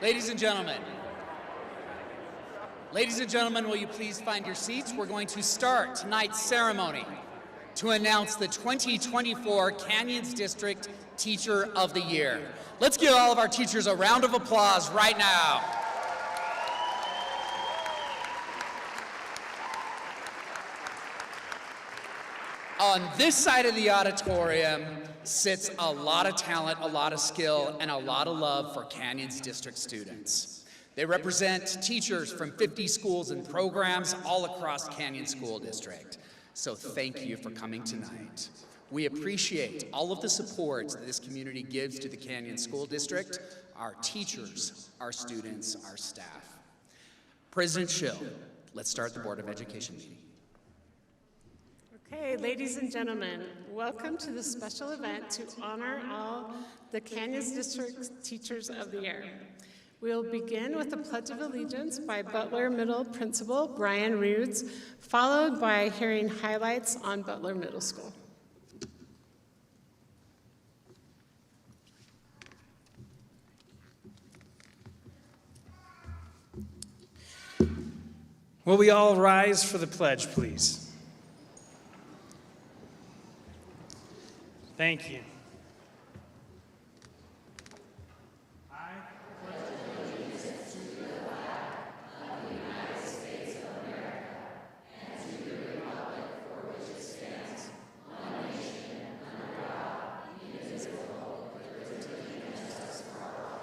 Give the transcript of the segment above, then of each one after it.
Ladies and gentlemen, will you please find your seats? We're going to start tonight's ceremony to announce the 2024 Canyons District Teacher of the Year. Let's give all of our teachers a round of applause right now. On this side of the auditorium sits a lot of talent, a lot of skill, and a lot of love for Canyons District students. They represent teachers from 50 schools and programs all across Canyon School District. So thank you for coming tonight. We appreciate all of the support that this community gives to the Canyon School District, our teachers, our students, our staff. President Schill, let's start the Board of Education meeting. Okay, ladies and gentlemen, welcome to this special event to honor all the Canyons District Teachers of the Year. We'll begin with the Pledge of Allegiance by Butler Middle Principal Brian Roods, followed by hearing highlights on Butler Middle School. Will we all rise for the pledge, please? Thank you. I pledge allegiance to the flag of the United States of America and to the republic for which it stands, one nation, under God, indivisible, with liberty and justice for all.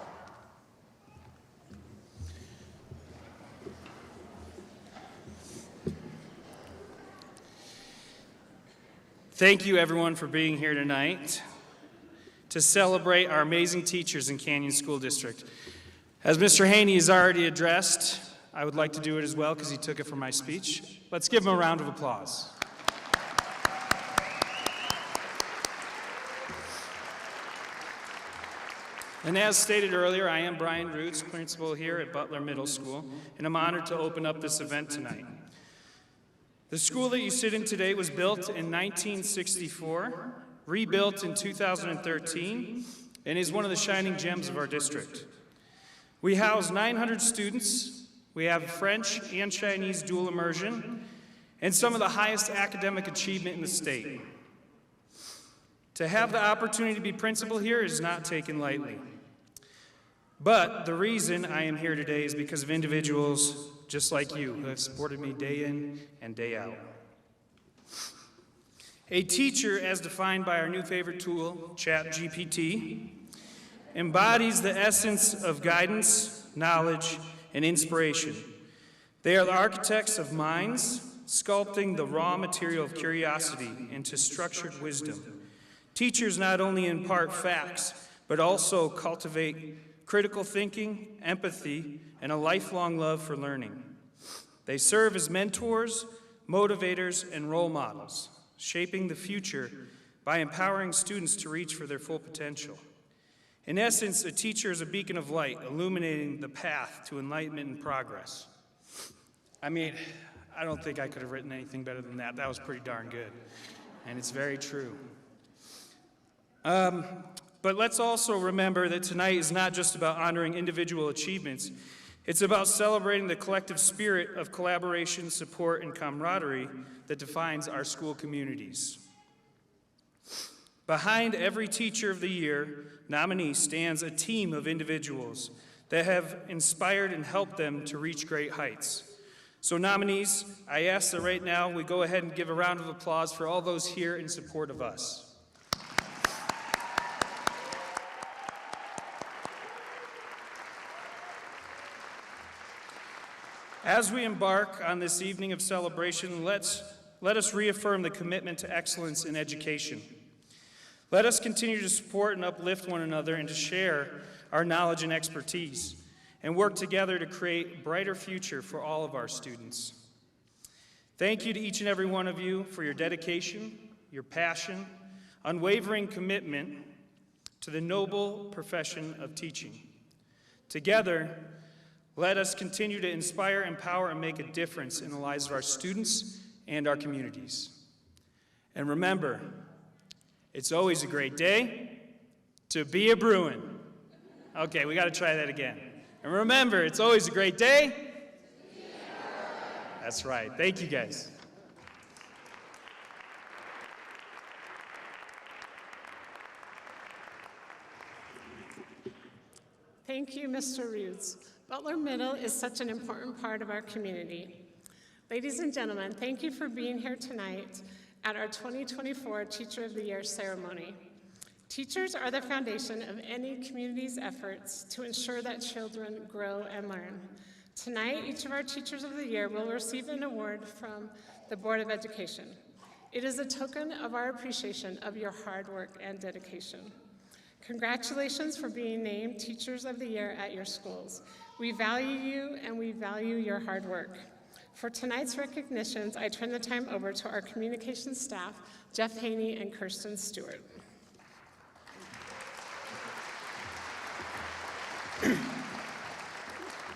Thank you, everyone, for being here tonight to celebrate our amazing teachers in Canyon School District. As Mr. Haney has already addressed, I would like to do it as well because he took it from my speech. Let's give him a round of applause. And as stated earlier, I am Brian Roots, principal here at Butler Middle School, and I'm honored to open up this event tonight. The school that you sit in today was built in 1964, rebuilt in 2013, and is one of the shining gems of our district. We house 900 students, we have French and Chinese dual immersion, and some of the highest academic achievement in the state. To have the opportunity to be principal here is not taken lightly. But the reason I am here today is because of individuals just like you who have supported me day in and day out. A teacher, as defined by our new favorite tool, ChatGPT, embodies the essence of guidance, knowledge, and inspiration. They are the architects of minds, sculpting the raw material of curiosity into structured wisdom. Teachers not only impart facts, but also cultivate critical thinking, empathy, and a lifelong love for learning. They serve as mentors, motivators, and role models, shaping the future by empowering students to reach for their full potential. In essence, a teacher is a beacon of light, illuminating the path to enlightenment and progress. I mean, I don't think I could have written anything better than that. That was pretty darn good, and it's very true. But let's also remember that tonight is not just about honoring individual achievements. It's about celebrating the collective spirit of collaboration, support, and camaraderie that defines our school communities. Behind every Teacher of the Year nominee stands a team of individuals that have inspired and helped them to reach great heights. So nominees, I ask that right now we go ahead and give a round of applause for all those here in support of us. As we embark on this evening of celebration, let us reaffirm the commitment to excellence in education. Let us continue to support and uplift one another and to share our knowledge and expertise, and work together to create a brighter future for all of our students. Thank you to each and every one of you for your dedication, your passion, unwavering commitment to the noble profession of teaching. Together, let us continue to inspire, empower, and make a difference in the lives of our students and our communities. And remember, it's always a great day to be a Bruin. Okay, we got to try that again. And remember, it's always a great day. That's right. Thank you, guys. Thank you, Mr. Roots. Butler Middle is such an important part of our community. Ladies and gentlemen, thank you for being here tonight at our 2024 Teacher of the Year ceremony. Teachers are the foundation of any community's efforts to ensure that children grow and learn. Tonight, each of our Teachers of the Year will receive an award from the Board of Education. It is a token of our appreciation of your hard work and dedication. Congratulations for being named Teachers of the Year at your schools. We value you and we value your hard work. For tonight's recognitions, I turn the time over to our communications staff, Jeff Haney and Kirsten Stewart.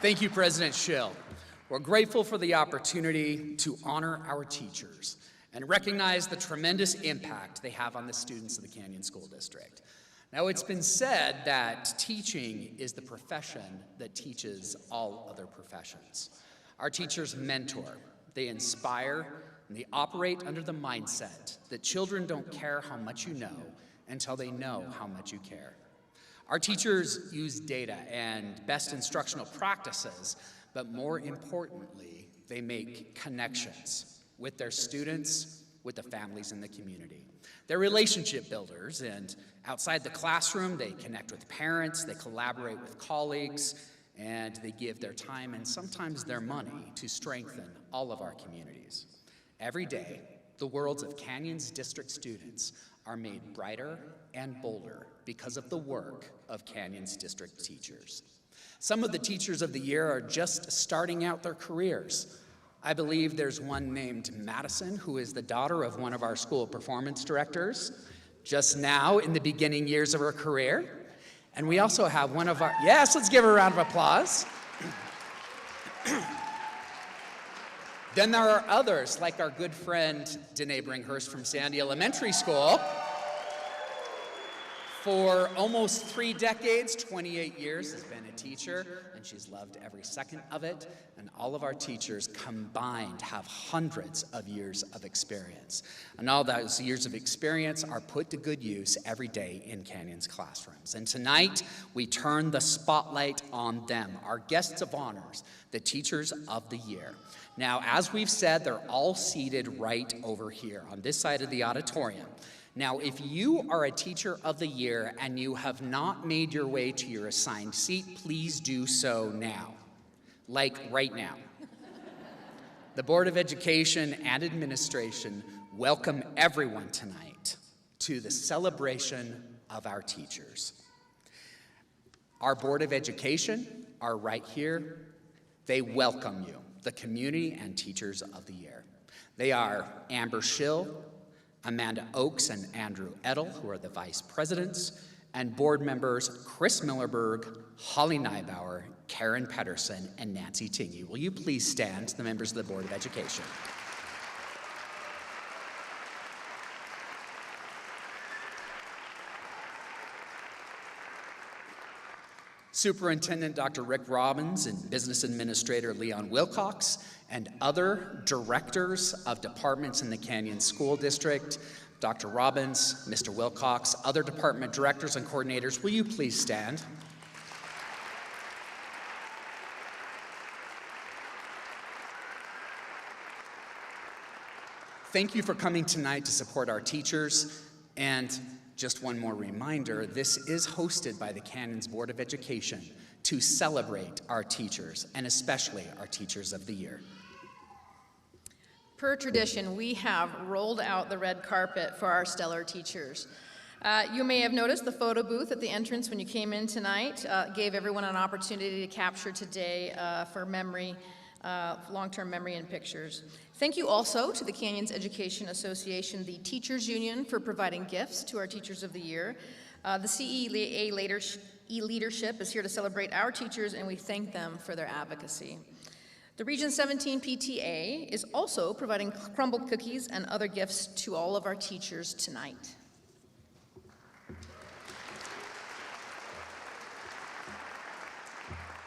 Thank you, President Schill. We're grateful for the opportunity to honor our teachers and recognize the tremendous impact they have on the students of the Canyon School District. Now, it's been said that teaching is the profession that teaches all other professions. Our teachers mentor, they inspire, and they operate under the mindset that children don't care how much you know until they know how much you care. Our teachers use data and best instructional practices, but more importantly, they make connections with their students, with the families in the community. They're relationship builders, and outside the classroom, they connect with parents, they collaborate with colleagues, and they give their time and sometimes their money to strengthen all of our communities. Every day, the worlds of Canyon's district students are made brighter and bolder because of the work of Canyon's district teachers. Some of the Teachers of the Year are just starting out their careers. I believe there's one named Madison, who is the daughter of one of our school performance directors, just now in the beginning years of her career. And we also have one of our, yes, let's give her a round of applause. Then there are others, like our good friend Danae Bringhurst from Sandy Elementary School. For almost 3 decades, 28 years, has been a teacher, and she's loved every second of it. And all of our teachers combined have hundreds of years of experience. And all those years of experience are put to good use every day in Canyon's classrooms. And tonight, we turn the spotlight on them, our guests of honors, the Teachers of the Year. Now, as we've said, they're all seated right over here on this side of the auditorium. Now, if you are a Teacher of the Year and you have not made your way to your assigned seat, please do so now, like right now. The Board of Education and Administration welcome everyone tonight to the celebration of our teachers. Our Board of Education are right here. They welcome you, the community and Teachers of the Year. They are Amber Schill, Amanda Oakes and Andrew Edel, who are the vice presidents, and board members Chris Millerberg, Holly Neibauer, Karen Pedersen, and Nancy Tingey. Will you please stand, the members of the Board of Education? Superintendent Dr. Rick Robbins and Business Administrator Leon Wilcox and other directors of departments in the Canyon School District, Dr. Robbins, Mr. Wilcox, other department directors and coordinators, will you please stand? Thank you for coming tonight to support our teachers. And just one more reminder, this is hosted by the Canyons Board of Education to celebrate our teachers, and especially our Teachers of the Year. Per tradition, we have rolled out the red carpet for our stellar teachers. You may have noticed the photo booth at the entrance when you came in tonight gave everyone an opportunity to capture today for memory, long-term memory and pictures. Thank you also to the Canyons Education Association, the Teachers Union, for providing gifts to our Teachers of the Year. The CEA leadership is here to celebrate our teachers, and we thank them for their advocacy. The Region 17 PTA is also providing crumbled cookies and other gifts to all of our teachers tonight.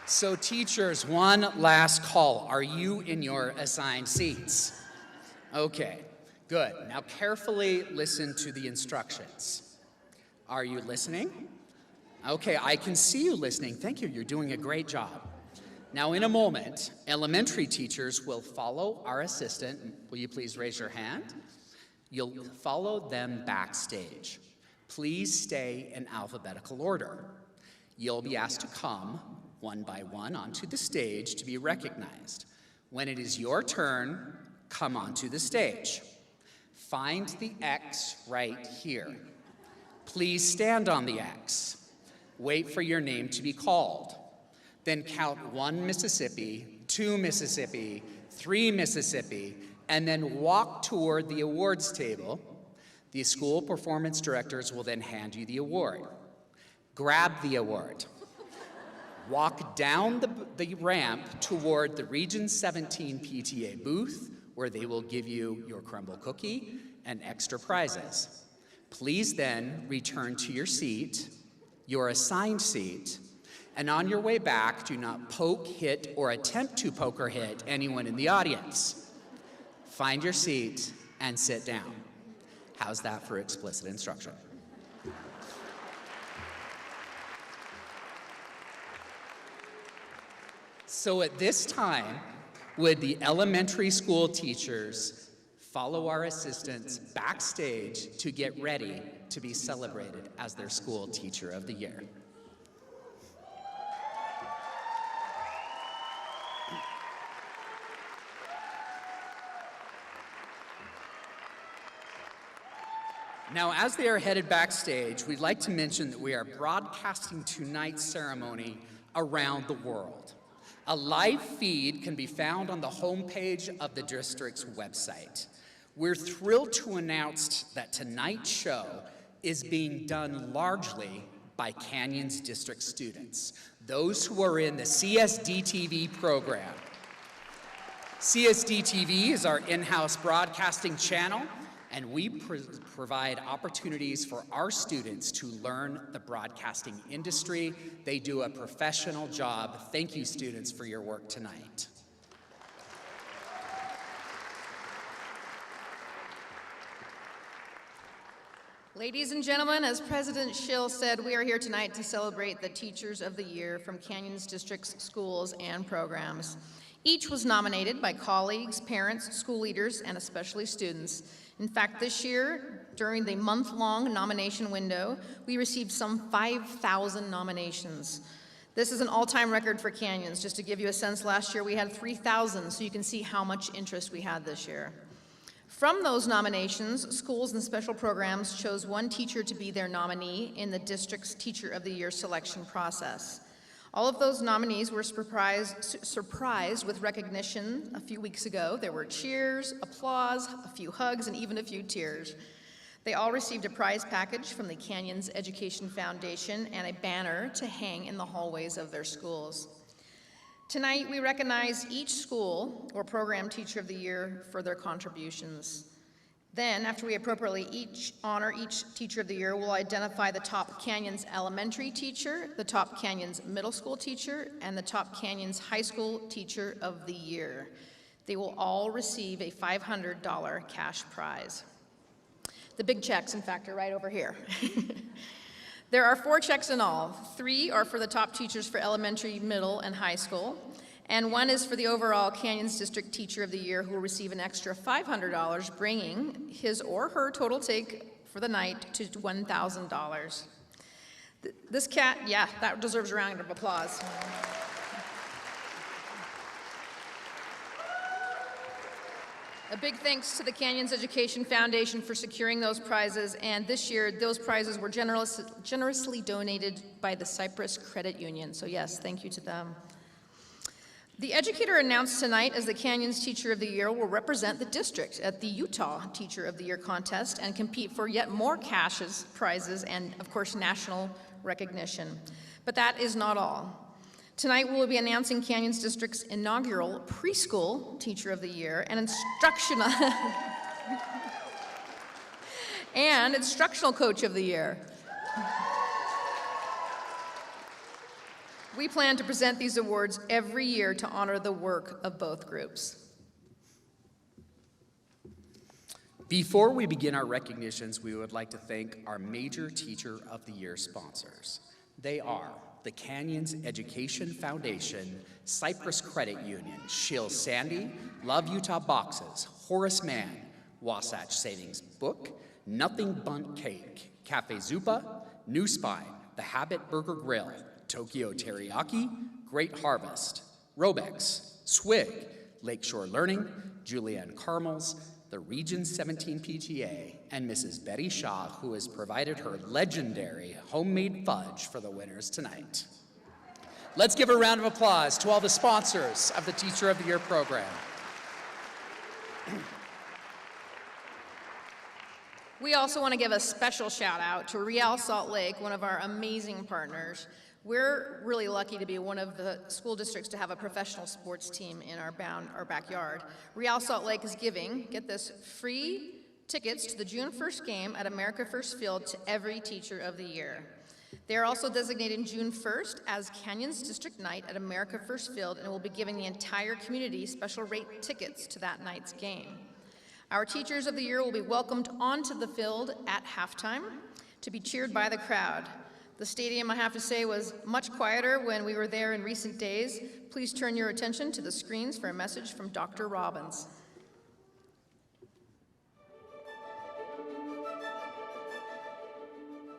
So teachers, one last call. Are you in your assigned seats? Okay, good. Now carefully listen to the instructions. Are you listening? Okay, I can see you listening. Thank you, you're doing a great job. Now in a moment, elementary teachers will follow our assistant. Will you please raise your hand? You'll follow them backstage. Please stay in alphabetical order. You'll be asked to come one by one onto the stage to be recognized. When it is your turn, come onto the stage. Find the X right here. Please stand on the X. Wait for your name to be called. Then count 1 Mississippi, 2 Mississippi, 3 Mississippi, and then walk toward the awards table. The school performance directors will then hand you the award. Grab the award. Walk down the ramp toward the Region 17 PTA booth, where they will give you your crumble cookie and extra prizes. Please then return to your seat, your assigned seat, and on your way back, do not poke, hit, or attempt to poke or hit anyone in the audience. Find your seat and sit down. How's that for explicit instruction? So at this time, would the elementary school teachers follow our assistants backstage to get ready to be celebrated as their school teacher of the year? Now, as they are headed backstage, we'd like to mention that we are broadcasting tonight's ceremony around the world. A live feed can be found on the homepage of the district's website. We're thrilled to announce that tonight's show is being done largely by Canyons District students, those who are in the CSD-TV program. CSD-TV is our in-house broadcasting channel, and we provide opportunities for our students to learn the broadcasting industry. They do a professional job. Thank you, students, for your work tonight. Ladies and gentlemen, as President Schill said, we are here tonight to celebrate the Teachers of the Year from Canyons District's schools and programs. Each was nominated by colleagues, parents, school leaders, and especially students. In fact, this year, during the month-long nomination window, we received some 5,000 nominations. This is an all-time record for Canyons. Just to give you a sense, last year we had 3,000, so you can see how much interest we had this year. From those nominations, schools and special programs chose one teacher to be their nominee in the district's Teacher of the Year selection process. All of those nominees were surprised with recognition a few weeks ago. There were cheers, applause, a few hugs, and even a few tears. They all received a prize package from the Canyons Education Foundation and a banner to hang in the hallways of their schools. Tonight, we recognize each school or program Teacher of the Year for their contributions. Then, after we appropriately honor each Teacher of the Year, we'll identify the top Canyons elementary teacher, the top Canyons middle school teacher, and the top Canyons high school Teacher of the Year. They will all receive a $500 cash prize. The big checks, in fact, are right over here. There are 4 checks in all. 3 are for the top teachers for elementary, middle, and high school. And 1 is for the overall Canyons District Teacher of the Year, who will receive an extra $500, bringing his or her total take for the night to $1,000. This cat, yeah, that deserves a round of applause. A big thanks to the Canyons Education Foundation for securing those prizes, and this year those prizes were generously donated by the Cypress Credit Union, so yes, thank you to them. The educator announced tonight as the Canyons Teacher of the Year will represent the district at the Utah Teacher of the Year contest and compete for yet more prizes, and of course national recognition. But that is not all. Tonight we will be announcing Canyons District's inaugural Preschool Teacher of the Year and instructional Coach of the Year. We plan to present these awards every year to honor the work of both groups. Before we begin our recognitions, we would like to thank our major Teacher of the Year sponsors. They are the Canyons Education Foundation, Cypress Credit Union, Shill Sandy, Love Utah Boxes, Horace Mann, Wasatch Savings Book, Nothing Bundt Cake, Cafe Zupa, New Spine, The Habit Burger Grill, Tokyo Teriyaki, Great Harvest, Robex, Swig, Lakeshore Learning, Julianne Carmels, the Region 17 PTA, and Mrs. Betty Shaw, who has provided her legendary homemade fudge for the winners tonight. Let's give a round of applause to all the sponsors of the Teacher of the Year program. We also want to give a special shout out to Real Salt Lake, one of our amazing partners. We're really lucky to be one of the school districts to have a professional sports team in our backyard. Real Salt Lake is giving, get this, free tickets to the June 1st game at America First Field to every Teacher of the Year. They are also designating June 1st as Canyons District Night at America First Field and will be giving the entire community special rate tickets to that night's game. Our Teachers of the Year will be welcomed onto the field at halftime to be cheered by the crowd. The stadium, I have to say, was much quieter when we were there in recent days. Please turn your attention to the screens for a message from Dr. Robbins.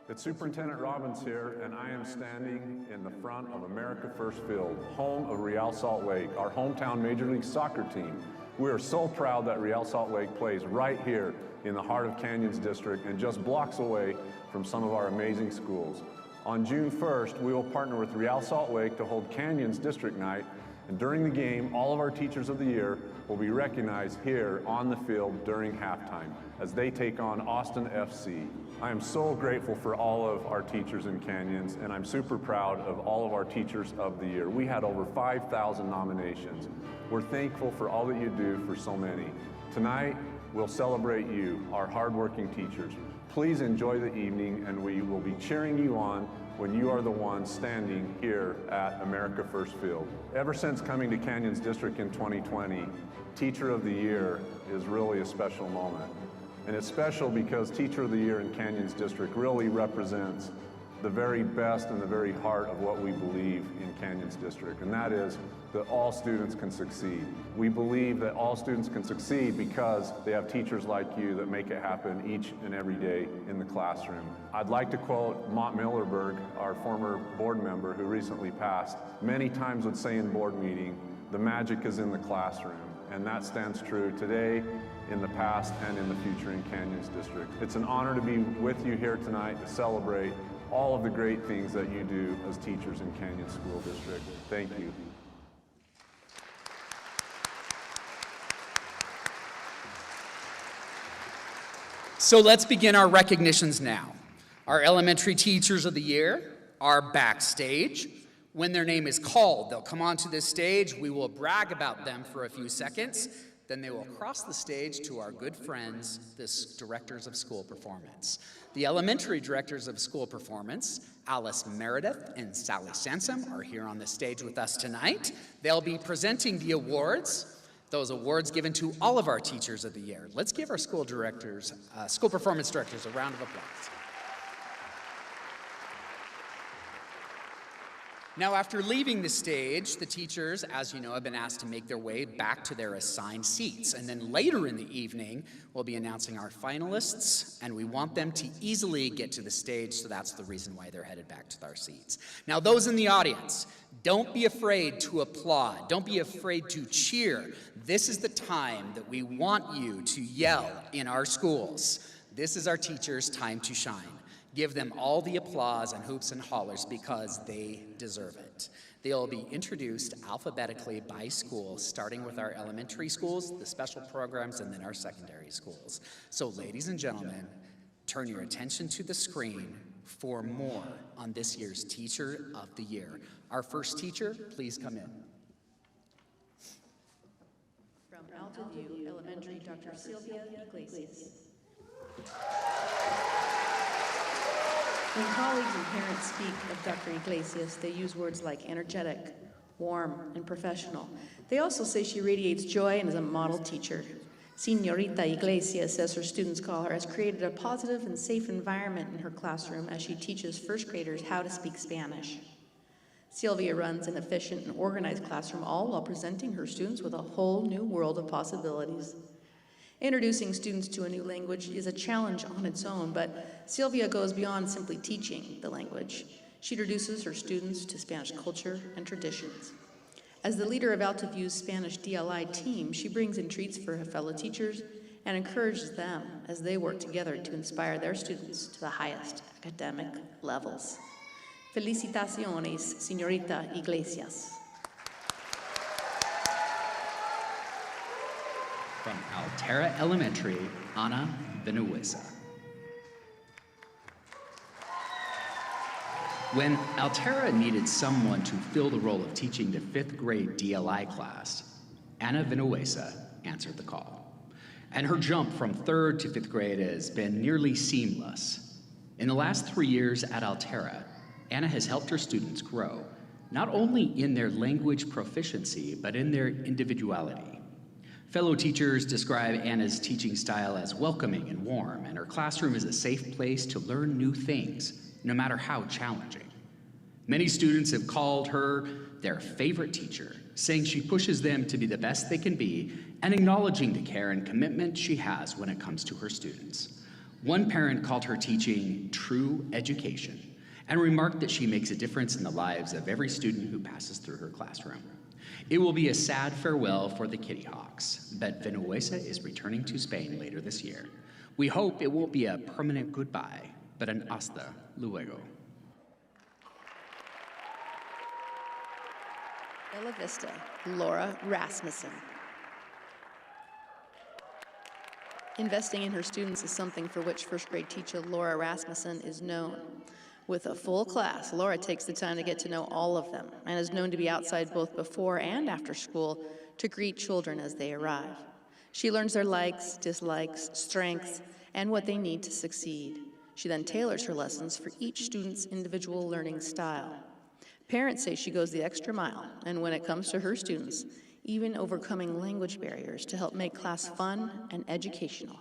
It's Superintendent Robbins here, and I am standing in the front of America First Field, home of Real Salt Lake, our hometown Major League Soccer team. We are so proud that Real Salt Lake plays right here in the heart of Canyons District and just blocks away from some of our amazing schools. On June 1st, we will partner with Real Salt Lake to hold Canyons District Night, and during the game, all of our Teachers of the Year will be recognized here on the field during halftime as they take on Austin FC. I am so grateful for all of our teachers in Canyons, and I'm super proud of all of our Teachers of the Year. We had over 5,000 nominations. We're thankful for all that you do for so many. Tonight, we'll celebrate you, our hardworking teachers. Please enjoy the evening, and we will be cheering you on when you are the one standing here at America First Field. Ever since coming to Canyons District in 2020, Teacher of the Year is really a special moment. And it's special because Teacher of the Year in Canyons District really represents the very best and the very heart of what we believe in Canyons District, and that is that all students can succeed. We believe that all students can succeed because they have teachers like you that make it happen each and every day in the classroom. I'd like to quote Mont Millerberg, our former board member who recently passed, many times would say in board meeting, the magic is in the classroom, and that stands true today, in the past, and in the future in Canyons District. It's an honor to be with you here tonight to celebrate all of the great things that you do as teachers in Canyons School District. Thank you. So let's begin our recognitions now. Our elementary Teachers of the Year are backstage. When their name is called, they'll come onto this stage. We will brag about them for a few seconds. Then they will cross the stage to our good friends, the Directors of School Performance. The elementary Directors of School Performance, Alice Meredith and Sally Sanson, are here on the stage with us tonight. They'll be presenting the awards, those awards given to all of our Teachers of the Year. Let's give our school performance directors a round of applause. Now, after leaving the stage, the teachers, as you know, have been asked to make their way back to their assigned seats. And then later in the evening, we'll be announcing our finalists, and we want them to easily get to the stage, so that's the reason why they're headed back to their seats. Now, those in the audience, don't be afraid to applaud. Don't be afraid to cheer. This is the time that we want you to yell in our schools. This is our teachers' time to shine. Give them all the applause and hoops and hollers because they deserve it. They'll be introduced alphabetically by school, starting with our elementary schools, the special programs, and then our secondary schools. So ladies and gentlemen, turn your attention to the screen for more on this year's Teacher of the Year. Our first teacher, please come in. From Altaview Elementary, Dr. Sylvia Flores. When colleagues and parents speak of Dr. Iglesias, they use words like energetic, warm, and professional. They also say she radiates joy and is a model teacher. Señorita Iglesias, as her students call her, has created a positive and safe environment in her classroom as she teaches first graders how to speak Spanish. Sylvia runs an efficient and organized classroom, all while presenting her students with a whole new world of possibilities. Introducing students to a new language is a challenge on its own, but Sylvia goes beyond simply teaching the language. She introduces her students to Spanish culture and traditions. As the leader of Altiview's Spanish DLI team, she brings in treats for her fellow teachers and encourages them as they work together to inspire their students to the highest academic levels. Felicitaciones, Señorita Iglesias. From Altera Elementary, Ana Vinuesa. When Altera needed someone to fill the role of teaching the 5th grade DLI class, Ana Vinuesa answered the call. And her jump from 3rd to 5th grade has been nearly seamless. In the last 3 years at Altera, Ana has helped her students grow, not only in their language proficiency, but in their individuality. Fellow teachers describe Anna's teaching style as welcoming and warm, and her classroom is a safe place to learn new things, no matter how challenging. Many students have called her their favorite teacher, saying she pushes them to be the best they can be and acknowledging the care and commitment she has when it comes to her students. One parent called her teaching true education and remarked that she makes a difference in the lives of every student who passes through her classroom. It will be a sad farewell for the Kitty Hawks, but Vinuesa is returning to Spain later this year. We hope it won't be a permanent goodbye, but an hasta luego. Bella Vista, Laura Rasmason. Investing in her students is something for which first grade teacher Laura Rasmason is known. With a full class, Laura takes the time to get to know all of them and is known to be outside both before and after school to greet children as they arrive. She learns their likes, dislikes, strengths, and what they need to succeed. She then tailors her lessons for each student's individual learning style. Parents say she goes the extra mile, and when it comes to her students, even overcoming language barriers to help make class fun and educational.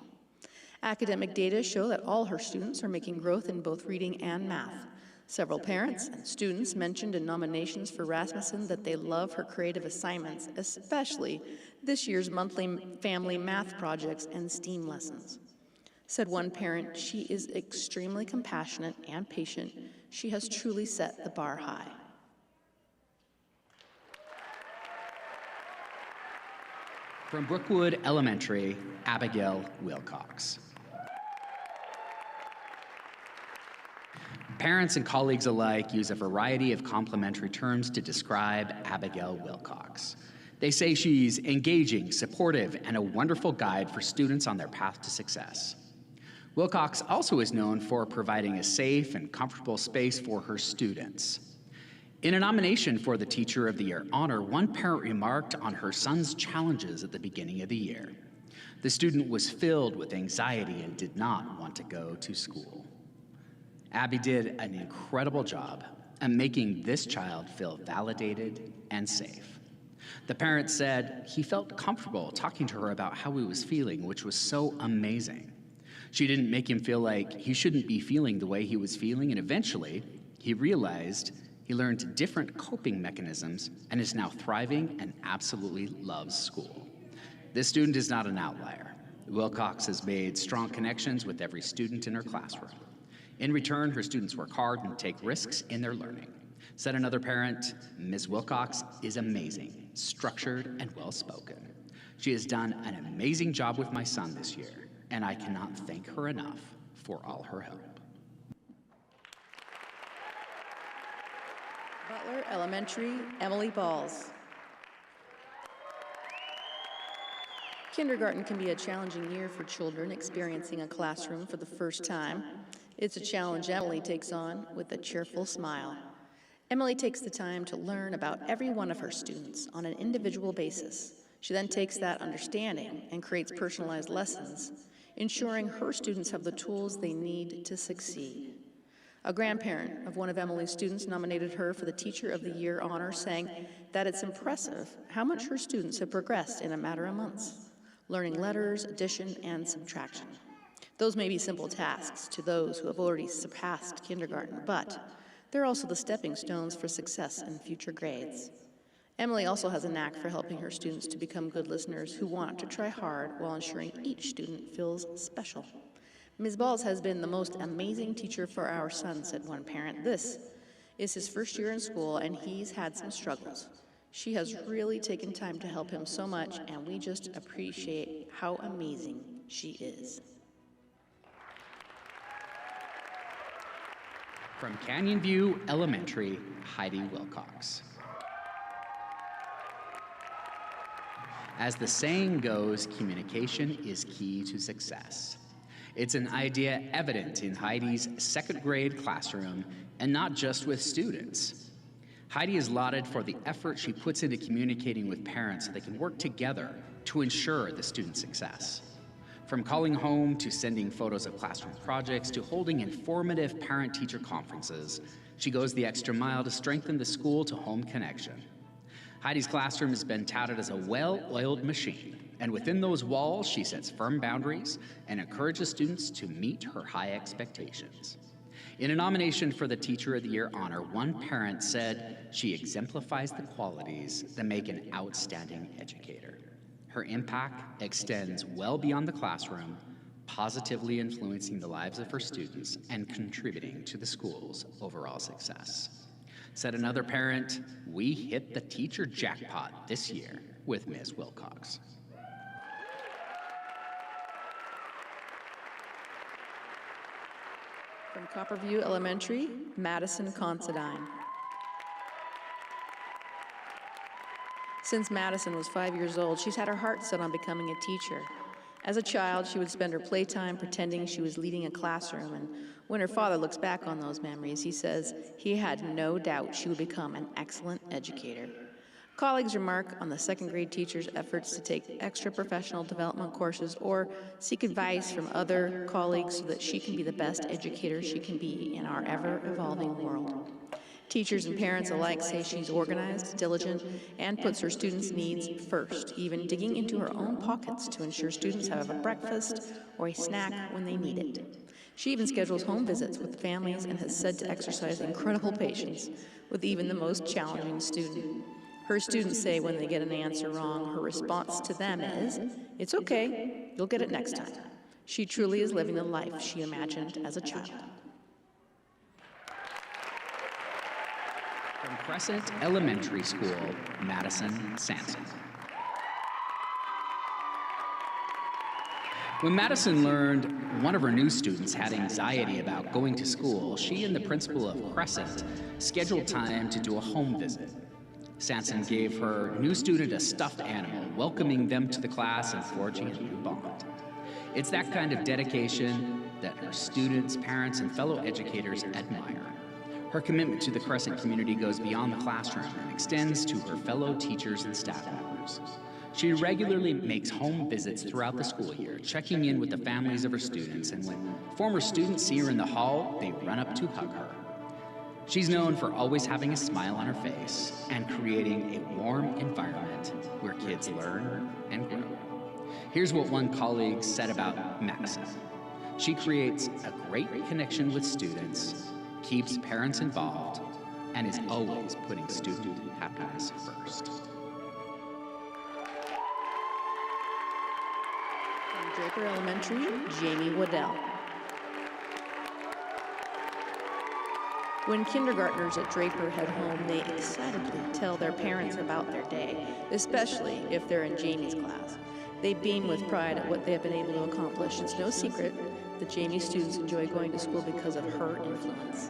Academic data show that all her students are making growth in both reading and math. Several parents and students mentioned in nominations for Rasmason that they love her creative assignments, especially this year's monthly family math projects and STEAM lessons. Said one parent, she is extremely compassionate and patient. She has truly set the bar high. From Brookwood Elementary, Abigail Wilcox. Parents and colleagues alike use a variety of complimentary terms to describe Abigail Wilcox. They say she's engaging, supportive, and a wonderful guide for students on their path to success. Wilcox also is known for providing a safe and comfortable space for her students. In a nomination for the Teacher of the Year honor, one parent remarked on her son's challenges at the beginning of the year. The student was filled with anxiety and did not want to go to school. Abby did an incredible job at making this child feel validated and safe. The parent said he felt comfortable talking to her about how he was feeling, which was so amazing. She didn't make him feel like he shouldn't be feeling the way he was feeling, and eventually he realized he learned different coping mechanisms and is now thriving and absolutely loves school. This student is not an outlier. Wilcox has made strong connections with every student in her classroom. In return, her students work hard and take risks in their learning. Said another parent, Ms. Wilcox is amazing, structured, and well-spoken. She has done an amazing job with my son this year, and I cannot thank her enough for all her help. Butler Elementary, Emily Balls. Kindergarten can be a challenging year for children experiencing a classroom for the first time. It's a challenge Emily takes on with a cheerful smile. Emily takes the time to learn about every one of her students on an individual basis. She then takes that understanding and creates personalized lessons, ensuring her students have the tools they need to succeed. A grandparent of one of Emily's students nominated her for the Teacher of the Year honor, saying that it's impressive how much her students have progressed in a matter of months, learning letters, addition, and subtraction. Those may be simple tasks to those who have already surpassed kindergarten, but they're also the stepping stones for success in future grades. Emily also has a knack for helping her students to become good listeners who want to try hard while ensuring each student feels special. Ms. Balls has been the most amazing teacher for our son, said one parent. This is his first year in school, and he's had some struggles. She has really taken time to help him so much, and we just appreciate how amazing she is. From Canyon View Elementary, Heidi Wilcox. As the saying goes, communication is key to success. It's an idea evident in Heidi's second grade classroom, and not just with students. Heidi is lauded for the effort she puts into communicating with parents so they can work together to ensure the student's success. From calling home to sending photos of classroom projects to holding informative parent-teacher conferences, she goes the extra mile to strengthen the school-to-home connection. Heidi's classroom has been touted as a well-oiled machine, and within those walls, she sets firm boundaries and encourages students to meet her high expectations. In a nomination for the Teacher of the Year honor, one parent said she exemplifies the qualities that make an outstanding educator. Her impact extends well beyond the classroom, positively influencing the lives of her students and contributing to the school's overall success. Said another parent, "We hit the teacher jackpot this year with Ms. Wilcox." From Copperview Elementary, Madison Considine. Since Madison was 5 years old, she's had her heart set on becoming a teacher. As a child, she would spend her playtime pretending she was leading a classroom, and when her father looks back on those memories, he says he had no doubt she would become an excellent educator. Colleagues remark on the second grade teacher's efforts to take extra professional development courses or seek advice from other colleagues so that she can be the best educator she can be in our ever-evolving world. Teachers and parents alike say she's organized, diligent, and puts her students' needs first, even digging into her own pockets to ensure students have a breakfast or a snack when they need it. She even schedules home visits with families and has said to exercise incredible patience with even the most challenging student. Her students say when they get an answer wrong, her response to them is, "It's okay, you'll get it next time." She truly is living the life she imagined as a child. From Crescent Elementary School, Madison Sanson. When Madison learned one of her new students had anxiety about going to school, she and the principal of Crescent scheduled time to do a home visit. Sanson gave her new student a stuffed animal, welcoming them to the class and forging a new bond. It's that kind of dedication that her students, parents, and fellow educators admire. Her commitment to the Crescent community goes beyond the classroom and extends to her fellow teachers and staff members. She regularly makes home visits throughout the school year, checking in with the families of her students, and when former students see her in the hall, they run up to hug her. She's known for always having a smile on her face and creating a warm environment where kids learn and grow. Here's what one colleague said about Madison. She creates a great connection with students, keeps parents involved, and is always putting student happiness first. From Draper Elementary, Jamie Wadell. When kindergartners at Draper head home, they excitedly tell their parents about their day, especially if they're in Jamie's class. They beam with pride at what they have been able to accomplish. It's no secret that Jamie's students enjoy going to school because of her influence.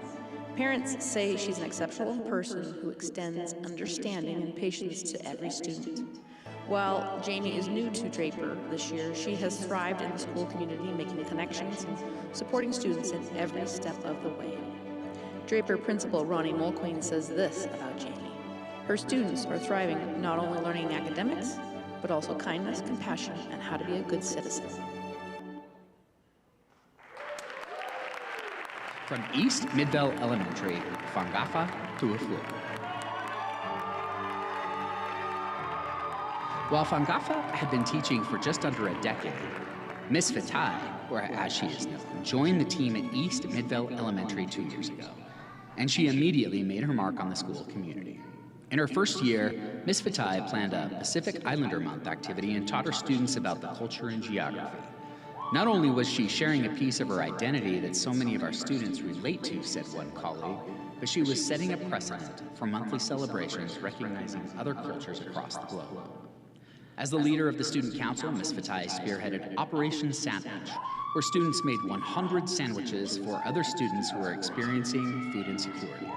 Parents say she's an exceptional person who extends understanding and patience to every student. While Jamie is new to Draper this year, she has thrived in the school community, making connections and supporting students in every step of the way. Draper Principal Ronnie Mulqueen says this about Jamie. Her students are thriving, not only learning academics, but also kindness, compassion, and how to be a good citizen. From East Midvale Elementary, Fangafa Tuafua. While Fangafa had been teaching for just under a decade, Miss Fati, or as she is known, joined the team at East Midvale Elementary 2 years ago, and she immediately made her mark on the school community. In her first year, Miss Fati planned a Pacific Islander Month activity and taught her students about the culture and geography. Not only was she sharing a piece of her identity that so many of our students relate to, said one colleague, but she was setting a precedent for monthly celebrations recognizing other cultures across the globe. As the leader of the student council, Ms. Fati spearheaded Operation Sandwich, where students made 100 sandwiches for other students who are experiencing food insecurity.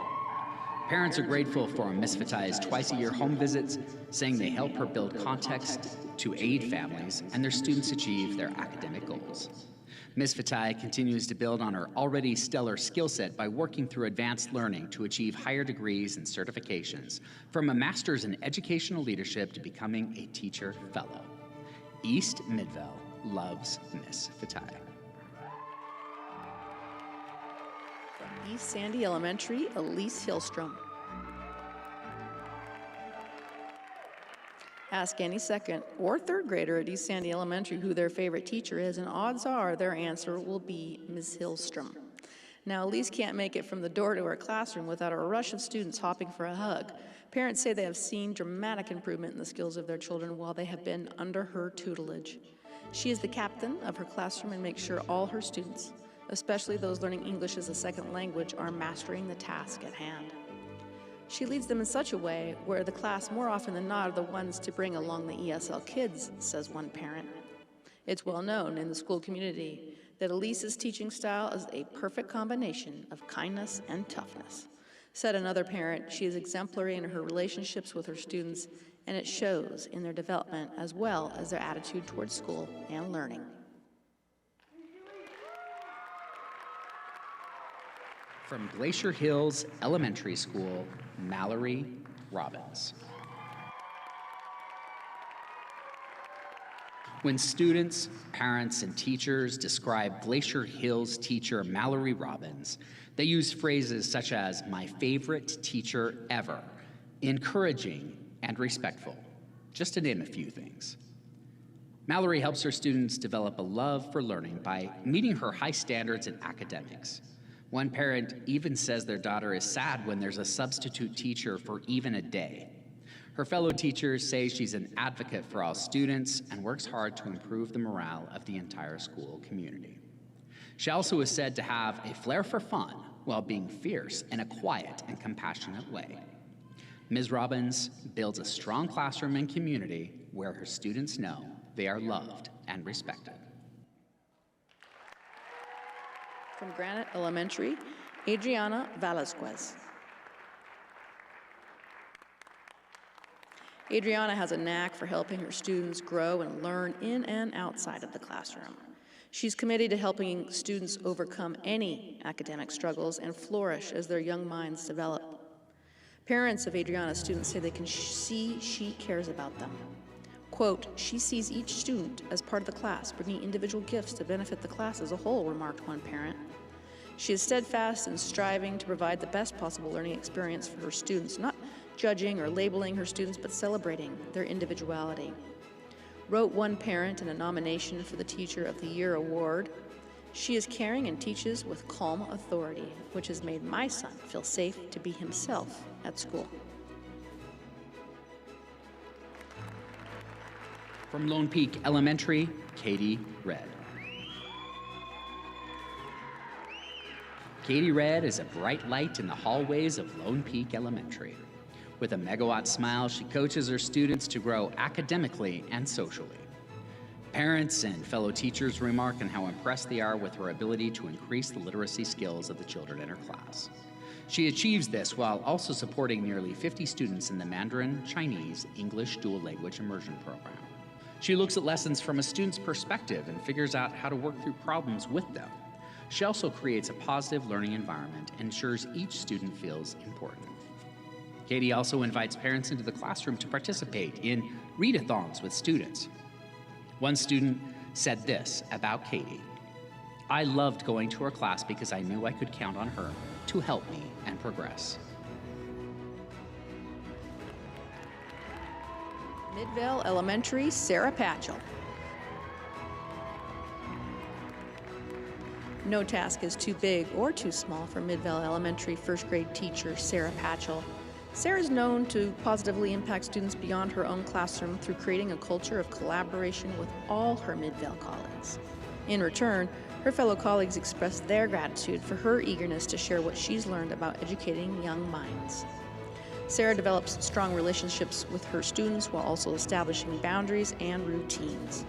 Parents are grateful for Ms. Fati's twice-a-year home visits, saying they help her build context to aid families and their students achieve their academic goals. Ms. Fati continues to build on her already stellar skill set by working through advanced learning to achieve higher degrees and certifications, from a master's in educational leadership to becoming a teacher fellow. East Midvale loves Ms. Fati. From East Sandy Elementary, Elise Hilstrom. Ask any second or third grader at East Sandy Elementary who their favorite teacher is, and odds are their answer will be Ms. Hilstrom. Now, Elise can't make it from the door to her classroom without a rush of students hopping for a hug. Parents say they have seen dramatic improvement in the skills of their children while they have been under her tutelage. She is the captain of her classroom and makes sure all her students, especially those learning English as a second language, are mastering the task at hand. She leads them in such a way where the class more often than not are the ones to bring along the ESL kids, says one parent. It's well known in the school community that Elise's teaching style is a perfect combination of kindness and toughness. Said another parent, she is exemplary in her relationships with her students, and it shows in their development as well as their attitude towards school and learning. From Glacier Hills Elementary School, Mallory Robbins. When students, parents, and teachers describe Glacier Hills teacher Mallory Robbins, they use phrases such as "my favorite teacher ever," encouraging, and respectful, just to name a few things. Mallory helps her students develop a love for learning by meeting her high standards in academics. One parent even says their daughter is sad when there's a substitute teacher for even a day. Her fellow teachers say she's an advocate for all students and works hard to improve the morale of the entire school community. She also is said to have a flair for fun while being fierce in a quiet and compassionate way. Ms. Robbins builds a strong classroom and community where her students know they are loved and respected. From Granite Elementary, Adriana Velasquez. Adriana has a knack for helping her students grow and learn in and outside of the classroom. She's committed to helping students overcome any academic struggles and flourish as their young minds develop. Parents of Adriana's students say they can see she cares about them. Quote, "She sees each student as part of the class, bringing individual gifts to benefit the class as a whole," remarked one parent. She is steadfast in striving to provide the best possible learning experience for her students, not judging or labeling her students, but celebrating their individuality. Wrote one parent in a nomination for the Teacher of the Year award, "She is caring and teaches with calm authority, which has made my son feel safe to be himself at school." From Lone Peak Elementary, Katie Red. Katie Red is a bright light in the hallways of Lone Peak Elementary. With a megawatt smile, she coaches her students to grow academically and socially. Parents and fellow teachers remark on how impressed they are with her ability to increase the literacy skills of the children in her class. She achieves this while also supporting nearly 50 students in the Mandarin, Chinese, English dual language immersion program. She looks at lessons from a student's perspective and figures out how to work through problems with them. She also creates a positive learning environment and ensures each student feels important. Katie also invites parents into the classroom to participate in readathons with students. One student said this about Katie: I loved going to her class because I knew I could count on her to help me and progress. Midvale Elementary, Sarah Patchel. No task is too big or too small for Midvale Elementary first grade teacher Sarah Patchel. Sarah is known to positively impact students beyond her own classroom through creating a culture of collaboration with all her Midvale colleagues. In return, her fellow colleagues express their gratitude for her eagerness to share what she's learned about educating young minds. Sarah develops strong relationships with her students while also establishing boundaries and routines.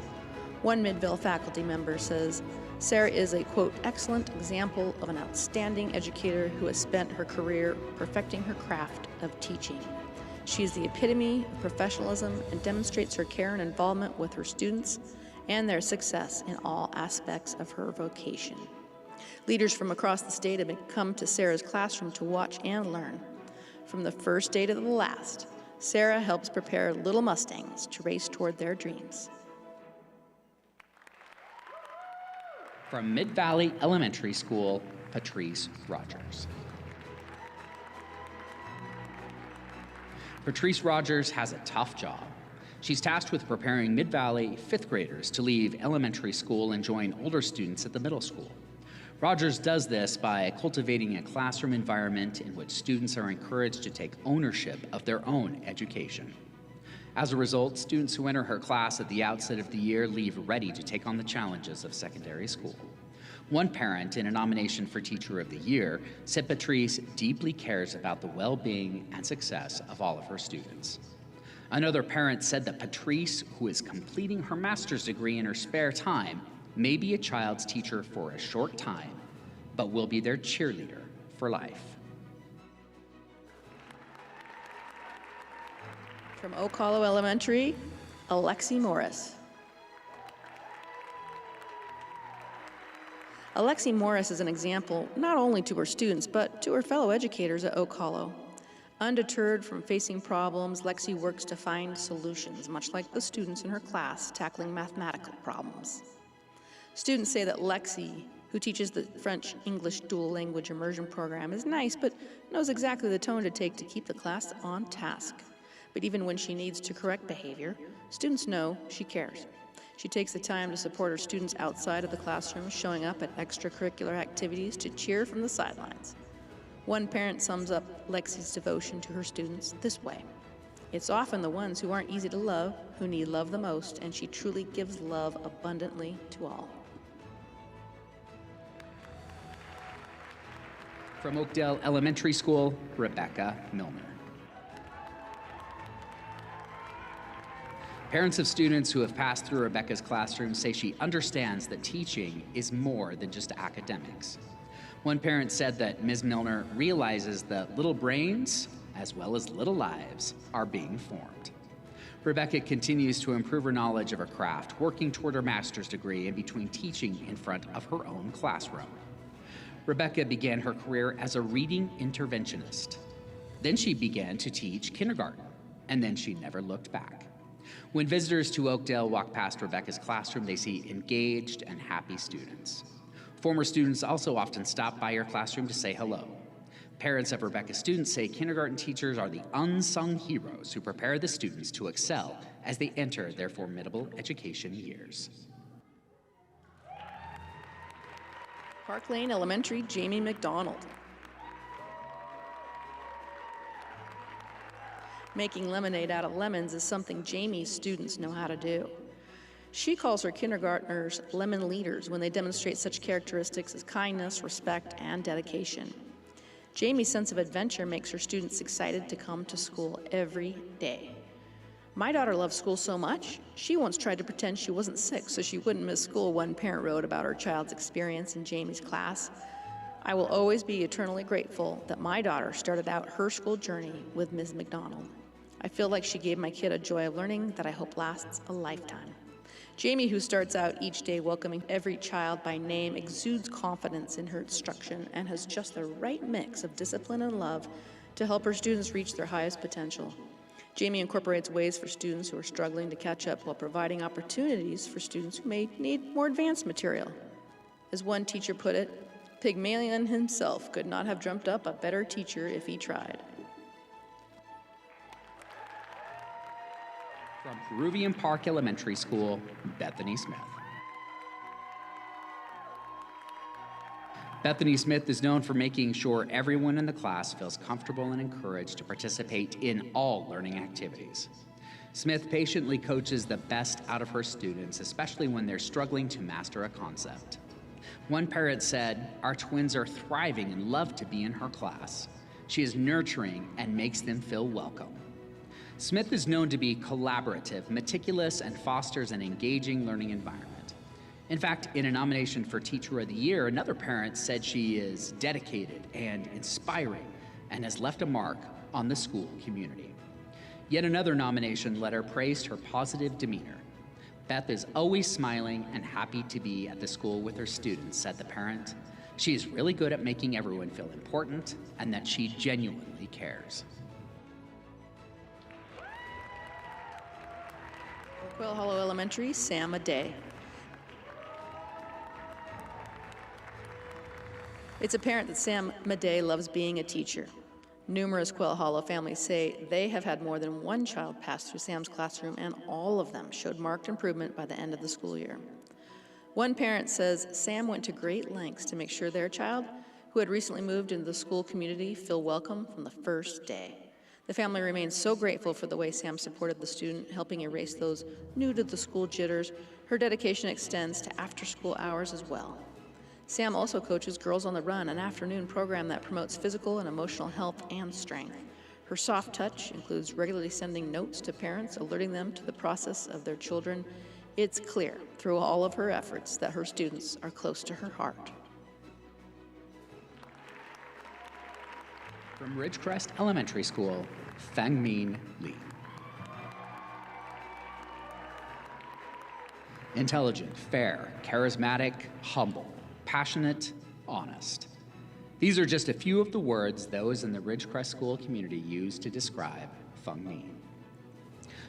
One Midvale faculty member says, Sarah is a, quote, excellent example of an outstanding educator who has spent her career perfecting her craft of teaching. She is the epitome of professionalism and demonstrates her care and involvement with her students and their success in all aspects of her vocation. Leaders from across the state have come to Sarah's classroom to watch and learn. From the first day to the last, Sarah helps prepare little Mustangs to race toward their dreams. From Mid-Valley Elementary School, Patrice Rogers. Patrice Rogers has a tough job. She's tasked with preparing Mid-Valley fifth graders to leave elementary school and join older students at the middle school. Rogers does this by cultivating a classroom environment in which students are encouraged to take ownership of their own education. As a result, students who enter her class at the outset of the year leave ready to take on the challenges of secondary school. One parent in a nomination for Teacher of the Year said Patrice deeply cares about the well-being and success of all of her students. Another parent said that Patrice, who is completing her master's degree in her spare time, may be a child's teacher for a short time, but will be their cheerleader for life. From Oak Hollow Elementary, Lexi Morris. Lexi Morris is an example not only to her students, but to her fellow educators at Oak Hollow. Undeterred from facing problems, Lexi works to find solutions, much like the students in her class tackling mathematical problems. Students say that Lexi, who teaches the French-English dual language immersion program, is nice, but knows exactly the tone to take to keep the class on task. But even when she needs to correct behavior, students know she cares. She takes the time to support her students outside of the classroom, showing up at extracurricular activities to cheer from the sidelines. One parent sums up Lexi's devotion to her students this way: it's often the ones who aren't easy to love who need love the most, and she truly gives love abundantly to all. From Oakdale Elementary School, Rebecca Milner. Parents of students who have passed through Rebecca's classroom say she understands that teaching is more than just academics. One parent said that Ms. Milner realizes that little brains, as well as little lives, are being formed. Rebecca continues to improve her knowledge of her craft, working toward her master's degree in between teaching in front of her own classroom. Rebecca began her career as a reading interventionist. Then she began to teach kindergarten, and then she never looked back. When visitors to Oakdale walk past Rebecca's classroom, they see engaged and happy students. Former students also often stop by her classroom to say hello. Parents of Rebecca's students say kindergarten teachers are the unsung heroes who prepare the students to excel as they enter their formidable education years. Park Lane Elementary, Jamie McDonald. Making lemonade out of lemons is something Jamie's students know how to do. She calls her kindergartners lemon leaders when they demonstrate such characteristics as kindness, respect, and dedication. Jamie's sense of adventure makes her students excited to come to school every day. My daughter loves school so much, she once tried to pretend she wasn't sick so she wouldn't miss school, one parent wrote about her child's experience in Jamie's class. I will always be eternally grateful that my daughter started out her school journey with Ms. McDonald. I feel like she gave my kid a joy of learning that I hope lasts a lifetime. Jamie, who starts out each day welcoming every child by name, exudes confidence in her instruction and has just the right mix of discipline and love to help her students reach their highest potential. Jamie incorporates ways for students who are struggling to catch up while providing opportunities for students who may need more advanced material. As one teacher put it, Pygmalion himself could not have dreamt up a better teacher if he tried. From Peruvian Park Elementary School, Bethany Smith. Bethany Smith is known for making sure everyone in the class feels comfortable and encouraged to participate in all learning activities. Smith patiently coaches the best out of her students, especially when they're struggling to master a concept. One parent said, "Our twins are thriving and love to be in her class. She is nurturing and makes them feel welcome." Smith is known to be collaborative, meticulous, and fosters an engaging learning environment. In fact, in a nomination for Teacher of the Year, another parent said she is dedicated and inspiring and has left a mark on the school community. Yet another nomination letter praised her positive demeanor. "Beth is always smiling and happy to be at the school with her students," said the parent. "She is really good at making everyone feel important and that she genuinely cares." Quail Hollow Elementary, Sam Aday. It's apparent that Sam Aday loves being a teacher. Numerous Quail Hollow families say they have had more than one child pass through Sam's classroom, and all of them showed marked improvement by the end of the school year. One parent says Sam went to great lengths to make sure their child, who had recently moved into the school community, feel welcome from the first day. The family remains so grateful for the way Sam supported the student, helping erase those new to the school jitters. Her dedication extends to after-school hours as well. Sam also coaches Girls on the Run, an afternoon program that promotes physical and emotional health and strength. Her soft touch includes regularly sending notes to parents, alerting them to the process of their children. It's clear through all of her efforts that her students are close to her heart. From Ridgecrest Elementary School, Feng Mei Li. Intelligent, fair, charismatic, humble, passionate, honest. These are just a few of the words those in the Ridgecrest School community use to describe Feng Mei.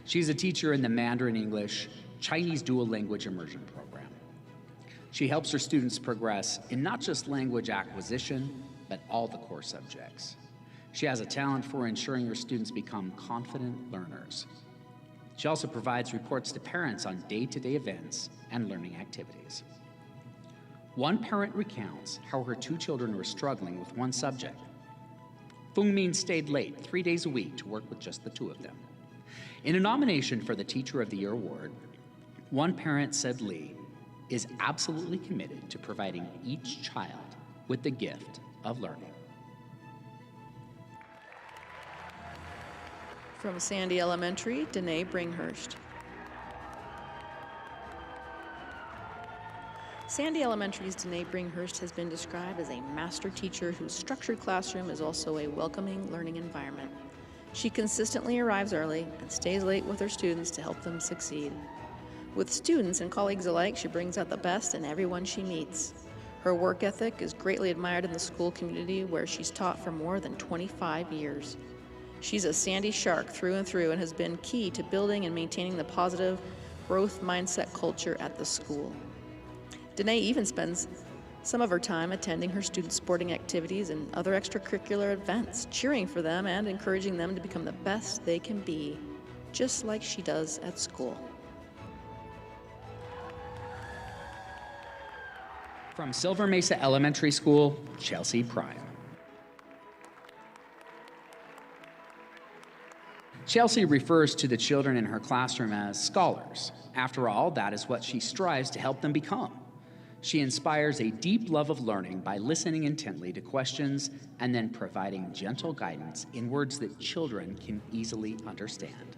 She's a teacher in the Mandarin English Chinese Dual Language Immersion Program. She helps her students progress in not just language acquisition, but all the core subjects. She has a talent for ensuring her students become confident learners. She also provides reports to parents on day-to-day events and learning activities. One parent recounts how her two children were struggling with one subject. Feng Mei stayed late 3 days a week to work with just the two of them. In a nomination for the Teacher of the Year award, one parent said Li is absolutely committed to providing each child with the gift of learning. From Sandy Elementary, Danae Bringhurst. Sandy Elementary's Danae Bringhurst has been described as a master teacher whose structured classroom is also a welcoming learning environment. She consistently arrives early and stays late with her students to help them succeed. With students and colleagues alike, she brings out the best in everyone she meets. Her work ethic is greatly admired in the school community where she's taught for more than 25 years. She's a Sandy shark through and through and has been key to building and maintaining the positive growth mindset culture at the school. Danae even spends some of her time attending her students' sporting activities and other extracurricular events, cheering for them and encouraging them to become the best they can be, just like she does at school. From Silver Mesa Elementary School, Chelsea Prime. Chelsea refers to the children in her classroom as scholars. After all, that is what she strives to help them become. She inspires a deep love of learning by listening intently to questions and then providing gentle guidance in words that children can easily understand.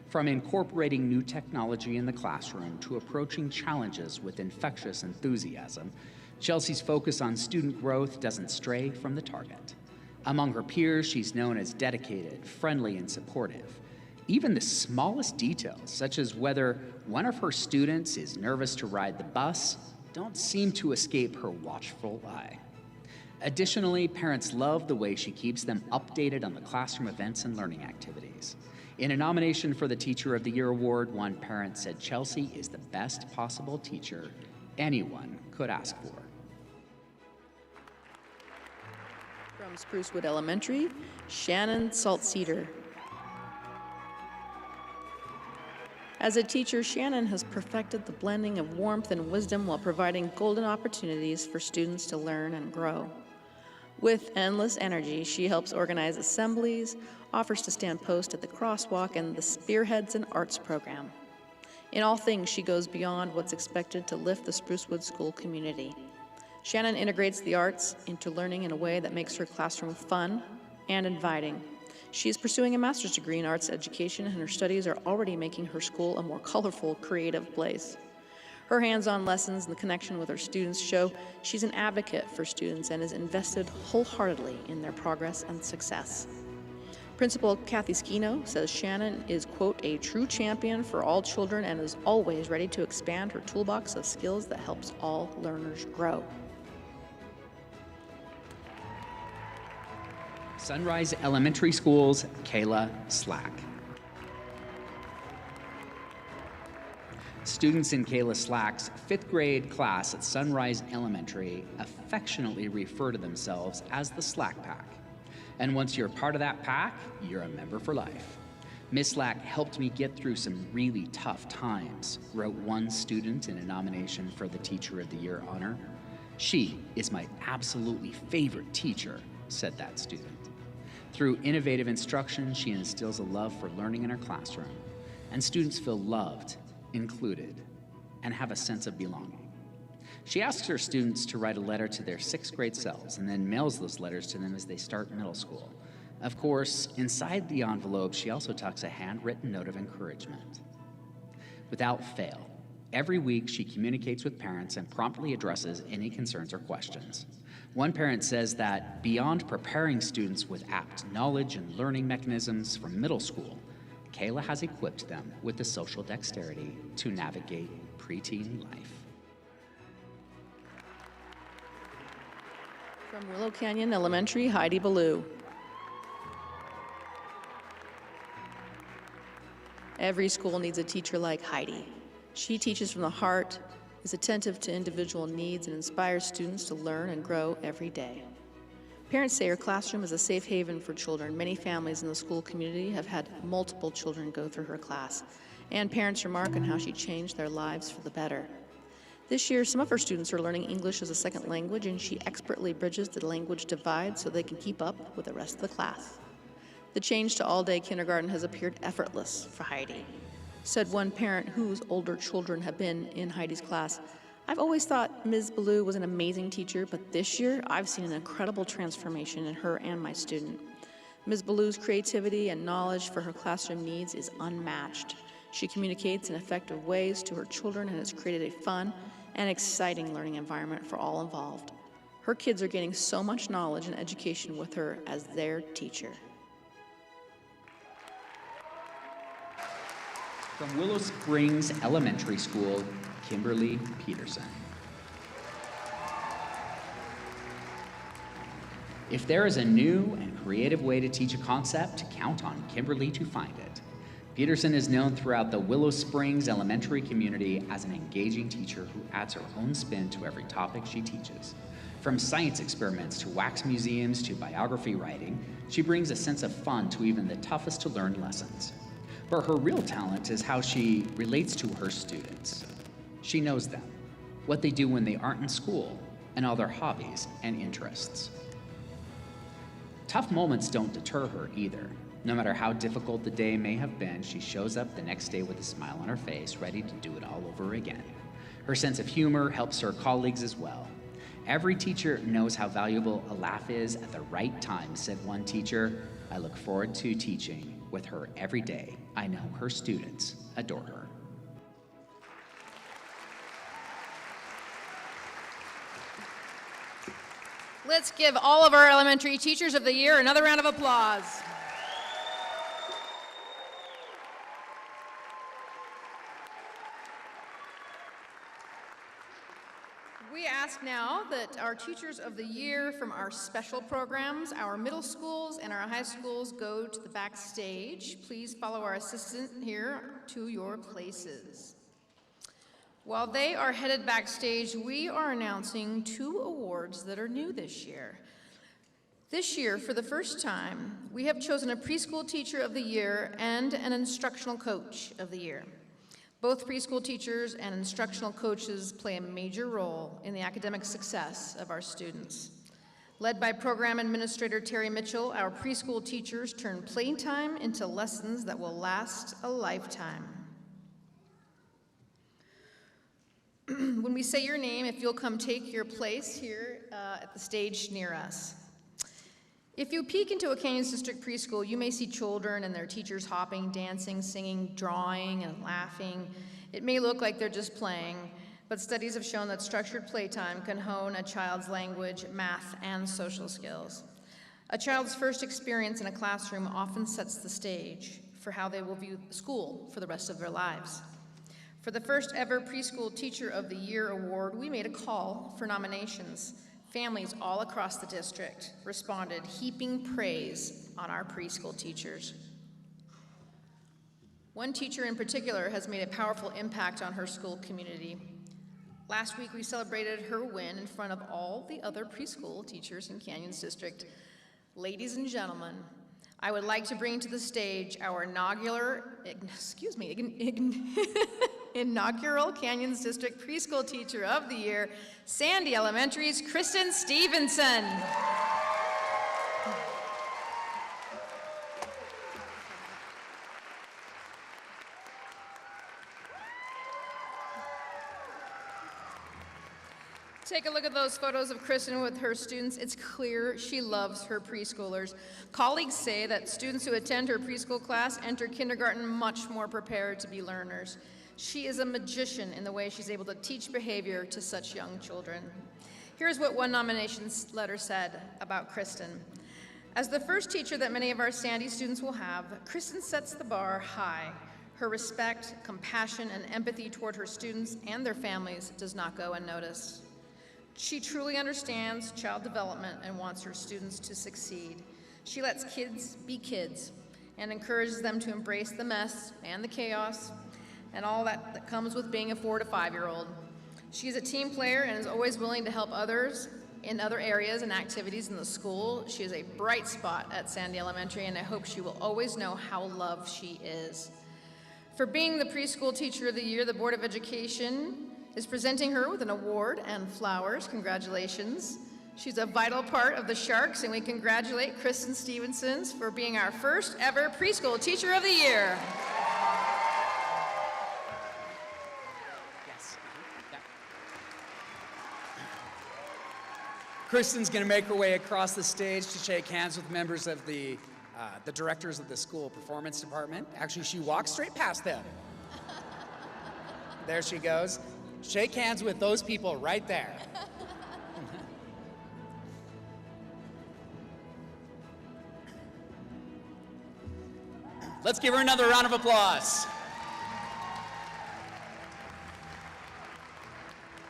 From incorporating new technology in the classroom to approaching challenges with infectious enthusiasm, Chelsea's focus on student growth doesn't stray from the target. Among her peers, she's known as dedicated, friendly, and supportive. Even the smallest details, such as whether one of her students is nervous to ride the bus, don't seem to escape her watchful eye. Additionally, parents love the way she keeps them updated on the classroom events and learning activities. In a nomination for the Teacher of the Year award, one parent said Chelsea is the best possible teacher anyone could ask for. From Sprucewood Elementary, Shannon Saltcedar. As a teacher, Shannon has perfected the blending of warmth and wisdom while providing golden opportunities for students to learn and grow. With endless energy, she helps organize assemblies, offers to stand post at the crosswalk, and the spearheads an arts program. In all things, she goes beyond what's expected to lift the Sprucewood school community. Shannon integrates the arts into learning in a way that makes her classroom fun and inviting. She is pursuing a master's degree in arts education, and her studies are already making her school a more colorful, creative place. Her hands-on lessons and the connection with her students show she's an advocate for students and is invested wholeheartedly in their progress and success. Principal Kathy Skino says Shannon is, quote, a true champion for all children and is always ready to expand her toolbox of skills that helps all learners grow. Sunrise Elementary School's Kayla Slack. Students in Kayla Slack's 5th grade class at Sunrise Elementary affectionately refer to themselves as the Slack Pack. And once you're part of that pack, you're a member for life. Miss Slack helped me get through some really tough times, wrote one student in a nomination for the Teacher of the Year honor. She is my absolutely favorite teacher, said that student. Through innovative instruction, she instills a love for learning in her classroom, and students feel loved, included, and have a sense of belonging. She asks her students to write a letter to their 6th grade selves and then mails those letters to them as they start middle school. Of course, inside the envelope, she also tucks a handwritten note of encouragement. Without fail, every week she communicates with parents and promptly addresses any concerns or questions. One parent says that beyond preparing students with apt knowledge and learning mechanisms from middle school, Kayla has equipped them with the social dexterity to navigate preteen life. From Willow Canyon Elementary, Heidi Ballou. Every school needs a teacher like Heidi. She teaches from the heart, is attentive to individual needs, and inspires students to learn and grow every day. Parents say her classroom is a safe haven for children. Many families in the school community have had multiple children go through her class, and parents remark on how she changed their lives for the better. This year, some of her students are learning English as a second language, and she expertly bridges the language divide so they can keep up with the rest of the class. The change to all-day kindergarten has appeared effortless for Heidi. Said one parent whose older children have been in Heidi's class, I've always thought Ms. Ballou was an amazing teacher, but this year I've seen an incredible transformation in her and my student. Ms. Ballou's creativity and knowledge for her classroom needs is unmatched. She communicates in effective ways to her children and has created a fun and exciting learning environment for all involved. Her kids are gaining so much knowledge and education with her as their teacher. From Willow Springs Elementary School, Kimberly Peterson. If there is a new and creative way to teach a concept, count on Kimberly to find it. Peterson is known throughout the Willow Springs Elementary community as an engaging teacher who adds her own spin to every topic she teaches. From science experiments to wax museums to biography writing, she brings a sense of fun to even the toughest to learn lessons. But her real talent is how she relates to her students. She knows them, what they do when they aren't in school, and all their hobbies and interests. Tough moments don't deter her either. No matter how difficult the day may have been, she shows up the next day with a smile on her face, ready to do it all over again. Her sense of humor helps her colleagues as well. Every teacher knows how valuable a laugh is at the right time, said one teacher. I look forward to teaching with her every day. I know her students adore her. Let's give all of our elementary teachers of the year another round of applause. We ask now that our teachers of the year from our special programs, our middle schools and our high schools go to the backstage. Please follow our assistant here to your places. While they are headed backstage, we are announcing 2 awards that are new this year. This year, for the first time, we have chosen a Preschool Teacher of the Year and an Instructional Coach of the Year. Both preschool teachers and instructional coaches play a major role in the academic success of our students. Led by Program Administrator Terry Mitchell, our preschool teachers turn playtime into lessons that will last a lifetime. When we say your name, if you'll come take your place here at the stage near us. If you peek into a Canyons District preschool, you may see children and their teachers hopping, dancing, singing, drawing, and laughing. It may look like they're just playing, but studies have shown that structured playtime can hone a child's language, math, and social skills. A child's first experience in a classroom often sets the stage for how they will view school for the rest of their lives. For the first ever Preschool Teacher of the Year award, we made a call for nominations. Families all across the district responded, heaping praise on our preschool teachers. One teacher in particular has made a powerful impact on her school community. Last week, we celebrated her win in front of all the other preschool teachers in Canyons District. Ladies and gentlemen, I would like to bring to the stage our inaugural Canyons District Preschool Teacher of the Year, Sandy Elementary's Kristen Stevenson. Take a look at those photos of Kristen with her students. It's clear she loves her preschoolers. Colleagues say that students who attend her preschool class enter kindergarten much more prepared to be learners. She is a magician in the way she's able to teach behavior to such young children. Here's what one nomination letter said about Kristen. As the first teacher that many of our Sandy students will have, Kristen sets the bar high. Her respect, compassion, and empathy toward her students and their families does not go unnoticed. She truly understands child development and wants her students to succeed. She lets kids be kids and encourages them to embrace the mess and the chaos and all that comes with being a 4 to 5-year-old. She is a team player and is always willing to help others in other areas and activities in the school. She is a bright spot at Sandy Elementary, and I hope she will always know how loved she is. For being the Preschool Teacher of the Year, the Board of Education is presenting her with an award and flowers. Congratulations. She's a vital part of the Sharks, and we congratulate Kristen Stevenson for being our first ever Preschool Teacher of the Year. Kristen's going to make her way across the stage to shake hands with members of the directors of the school performance department. Actually, she walks straight past them. There she goes. Shake hands with those people right there. Let's give her another round of applause.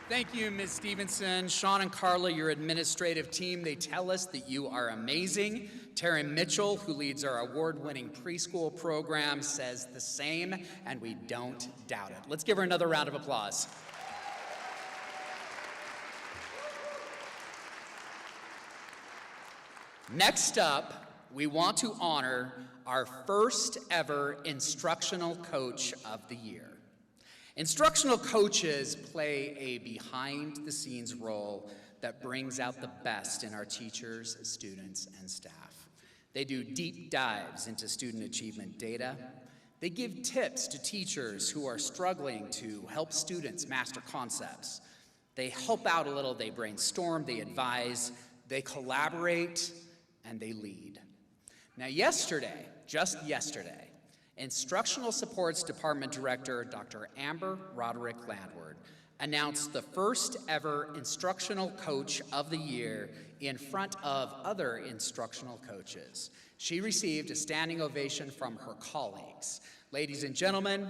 Thank you, Ms. Stevenson. Sean and Carla, your administrative team, they tell us that you are amazing. Terry Mitchell, who leads our award-winning preschool program, says the same, and we don't doubt it. Let's give her another round of applause. Next up, we want to honor our first ever Instructional Coach of the Year. Instructional coaches play a behind-the-scenes role that brings out the best in our teachers, students, and staff. They do deep dives into student achievement data. They give tips to teachers who are struggling to help students master concepts. They help out a little, they brainstorm, they advise, they collaborate, and they lead. Now yesterday, just yesterday, Instructional Supports Department Director Dr. Amber Roderick Landward announced the first ever Instructional Coach of the Year in front of other instructional coaches. She received a standing ovation from her colleagues. Ladies and gentlemen,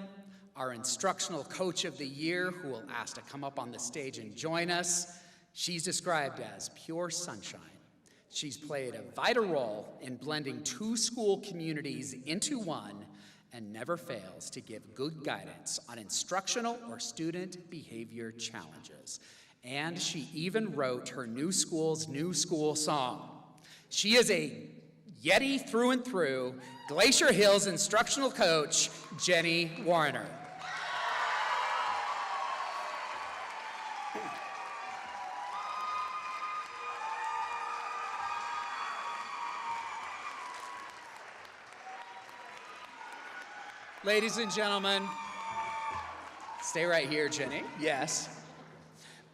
our Instructional Coach of the Year, who we'll ask to come up on the stage and join us, she's described as pure sunshine. She's played a vital role in blending two school communities into one and never fails to give good guidance on instructional or student behavior challenges. And she even wrote her new school's new school song. She is a Yeti through and through, Glacier Hills instructional coach, Jenny Warner. Ladies and gentlemen, stay right here, Jenny. Yes.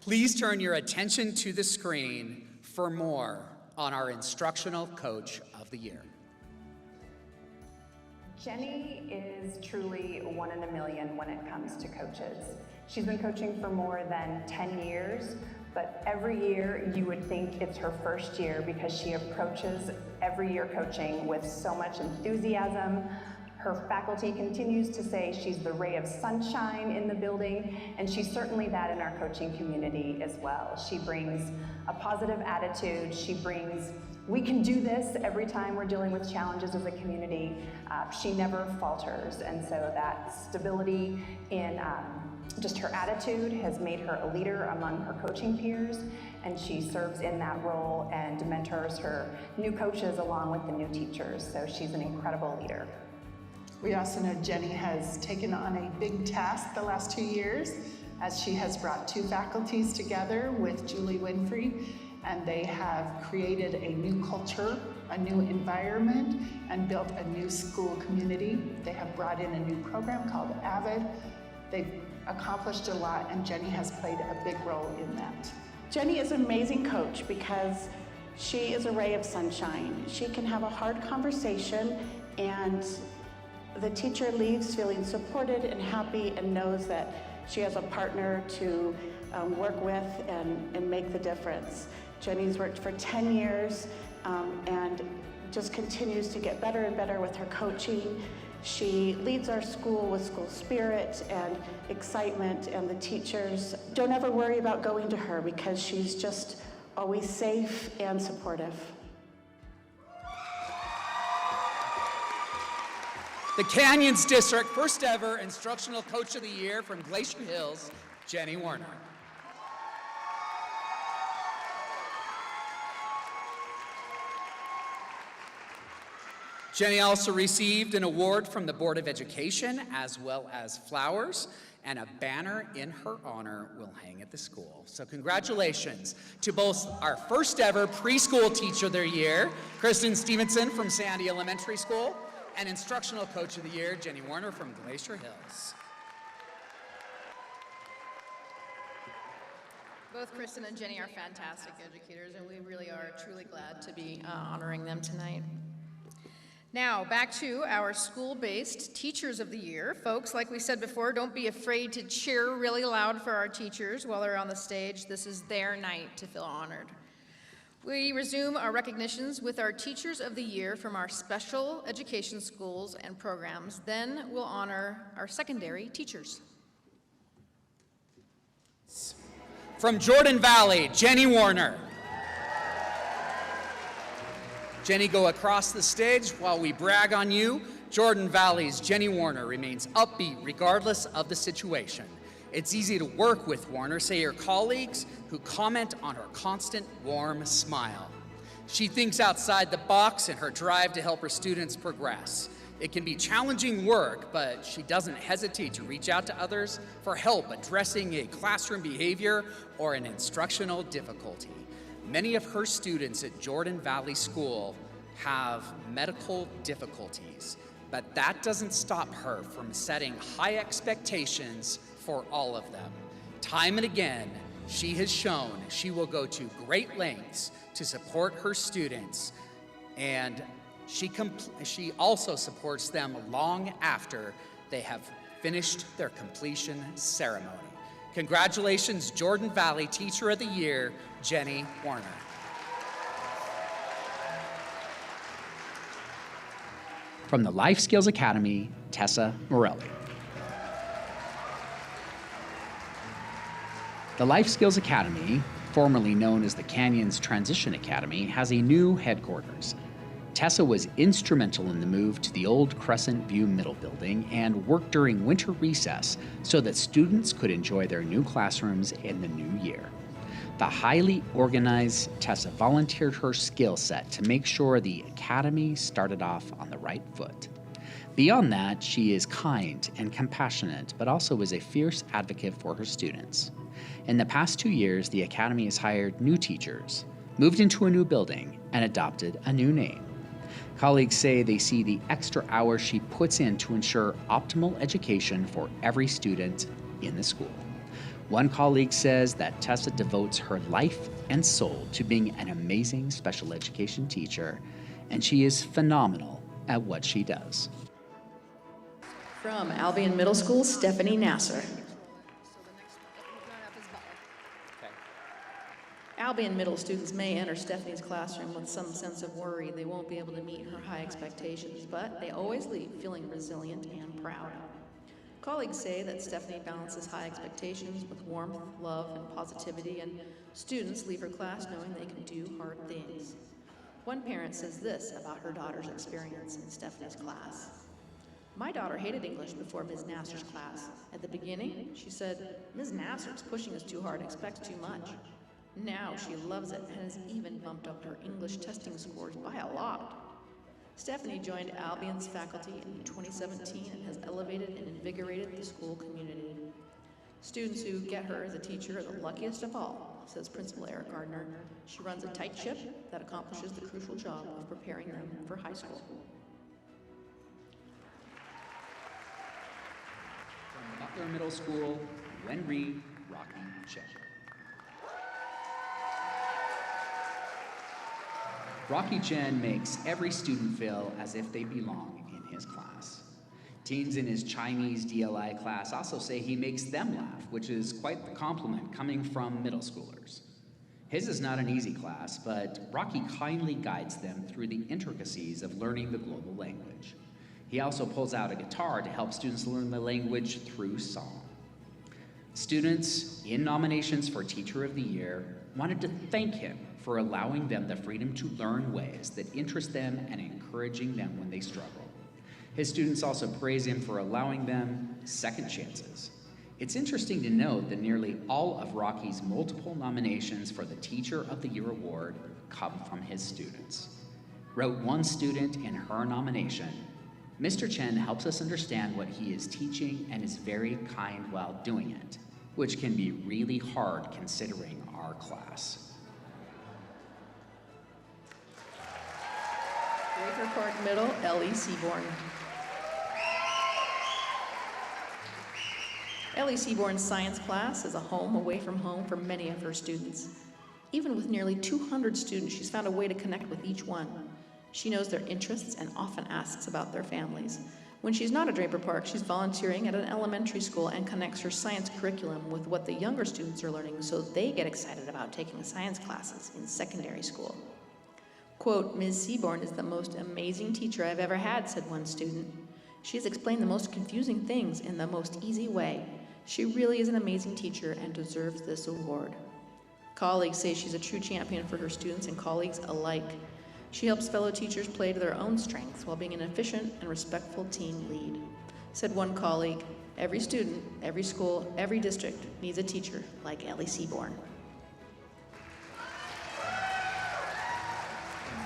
Please turn your attention to the screen for more on our Instructional Coach of the Year. Jenny is truly one in a million when it comes to coaches. She's been coaching for more than 10 years, but every year you would think it's her first year because she approaches every year coaching with so much enthusiasm. Her faculty continues to say she's the ray of sunshine in the building, and she's certainly that in our coaching community as well. She brings a positive attitude. She brings, we can do this every time we're dealing with challenges as a community. She never falters, and so that stability in just her attitude has made her a leader among her coaching peers, and she serves in that role and mentors her new coaches along with the new teachers, so she's an incredible leader. We also know Jenny has taken on a big task the last 2 years as she has brought 2 faculties together with Julie Winfrey, and they have created a new culture, a new environment, and built a new school community. They have brought in a new program called AVID. They've accomplished a lot, and Jenny has played a big role in that. Jenny is an amazing coach because she is a ray of sunshine. She can have a hard conversation and the teacher leaves feeling supported and happy and knows that she has a partner to work with and make the difference. Jenny's worked for 10 years and just continues to get better and better with her coaching. She leads our school with school spirit and excitement, and the teachers don't ever worry about going to her because she's just always safe and supportive. The Canyons District first ever Instructional Coach of the Year from Glacier Hills, Jenny Warner. Jenny also received an award from the Board of Education, as well as flowers, and a banner in her honor will hang at the school. So congratulations to both our first ever Preschool Teacher of the Year, Kristen Stevenson from Sandy Elementary School, and Instructional Coach of the Year, Jenny Warner from Glacier Hills. Both Kristen and Jenny are fantastic educators, and we really are truly glad to be honoring them tonight. Now, back to our school-based Teachers of the Year. Folks, like we said before, don't be afraid to cheer really loud for our teachers while they're on the stage. This is their night to feel honored. We resume our recognitions with our Teachers of the Year from our special education schools and programs. Then we'll honor our secondary teachers. From Jordan Valley, Jenny Warner. Jenny, go across the stage while we brag on you. Jordan Valley's Jenny Warner remains upbeat regardless of the situation. It's easy to work with Warner, say her colleagues who comment on her constant warm smile. She thinks outside the box in her drive to help her students progress. It can be challenging work, but she doesn't hesitate to reach out to others for help addressing a classroom behavior or an instructional difficulty. Many of her students at Jordan Valley School have medical difficulties, but that doesn't stop her from setting high expectations for all of them. Time and again, she has shown she will go to great lengths to support her students, and she also supports them long after they have finished their completion ceremony. Congratulations, Jordan Valley Teacher of the Year, Jenny Warner. From the Life Skills Academy, Tessa Morelli. The Life Skills Academy, formerly known as the Canyons Transition Academy, has a new headquarters. Tessa was instrumental in the move to the old Crescent View Middle Building and worked during winter recess so that students could enjoy their new classrooms in the new year. The highly organized Tessa volunteered her skill set to make sure the academy started off on the right foot. Beyond that, she is kind and compassionate, but also is a fierce advocate for her students. In the past 2 years, the academy has hired new teachers, moved into a new building, and adopted a new name. Colleagues say they see the extra hours she puts in to ensure optimal education for every student in the school. One colleague says that Tessa devotes her life and soul to being an amazing special education teacher, and she is phenomenal at what she does. From Albion Middle School, Stephanie Nasser. Albion Middle students may enter Stephanie's classroom with some sense of worry they won't be able to meet her high expectations, but they always leave feeling resilient and proud. Colleagues say that Stephanie balances high expectations with warmth, love, and positivity, and students leave her class knowing they can do hard things. One parent says this about her daughter's experience in Stephanie's class. My daughter hated English before Ms. Nasser's class. At the beginning, she said, Ms. Nasser's pushing us too hard and expects too much. Now she loves it and has even bumped up her English testing scores by a lot. Stephanie joined Albion's faculty in 2017 and has elevated and invigorated the school community. Students who get her as a teacher are the luckiest of all, says Principal Eric Gardner. She runs a tight ship that accomplishes the crucial job of preparing them for high school. From Butler Middle School, Wenri Rocky Chen. Rocky Chen makes every student feel as if they belong in his class. Teens in his Chinese DLI class also say he makes them laugh, which is quite the compliment coming from middle schoolers. His is not an easy class, but Rocky kindly guides them through the intricacies of learning the global language. He also pulls out a guitar to help students learn the language through song. Students in nominations for Teacher of the Year wanted to thank him for allowing them the freedom to learn ways that interest them and encouraging them when they struggle. His students also praise him for allowing them second chances. It's interesting to note that nearly all of Rocky's multiple nominations for the Teacher of the Year award come from his students. Wrote one student in her nomination, Mr. Chen helps us understand what he is teaching and is very kind while doing it, which can be really hard considering our class. Draper Park Middle, Ellie Seaborn. Ellie Seaborn's science class is a home away from home for many of her students. Even with nearly 200 students, she's found a way to connect with each one. She knows their interests and often asks about their families. When she's not at Draper Park, she's volunteering at an elementary school and connects her science curriculum with what the younger students are learning so they get excited about taking science classes in secondary school. Quote, Ms. Seaborn is the most amazing teacher I've ever had, said one student. She has explained the most confusing things in the most easy way. She really is an amazing teacher and deserves this award. Colleagues say she's a true champion for her students and colleagues alike. She helps fellow teachers play to their own strengths while being an efficient and respectful team lead. Said one colleague, every student, every school, every district needs a teacher like Ellie Seaborn.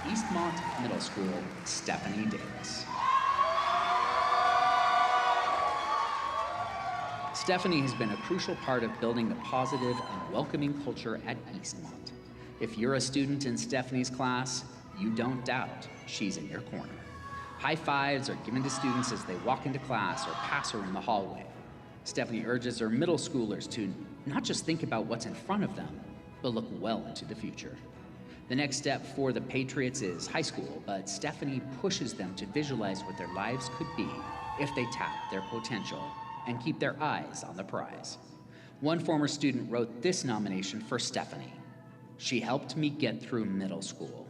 Eastmont Middle School, Stephanie Davis. Stephanie has been a crucial part of building the positive and welcoming culture at Eastmont. If you're a student in Stephanie's class, you don't doubt she's in your corner. High fives are given to students as they walk into class or pass her in the hallway. Stephanie urges her middle schoolers to not just think about what's in front of them, but look well into the future. The next step for the Patriots is high school, but Stephanie pushes them to visualize what their lives could be if they tap their potential and keep their eyes on the prize. One former student wrote this nomination for Stephanie. She helped me get through middle school.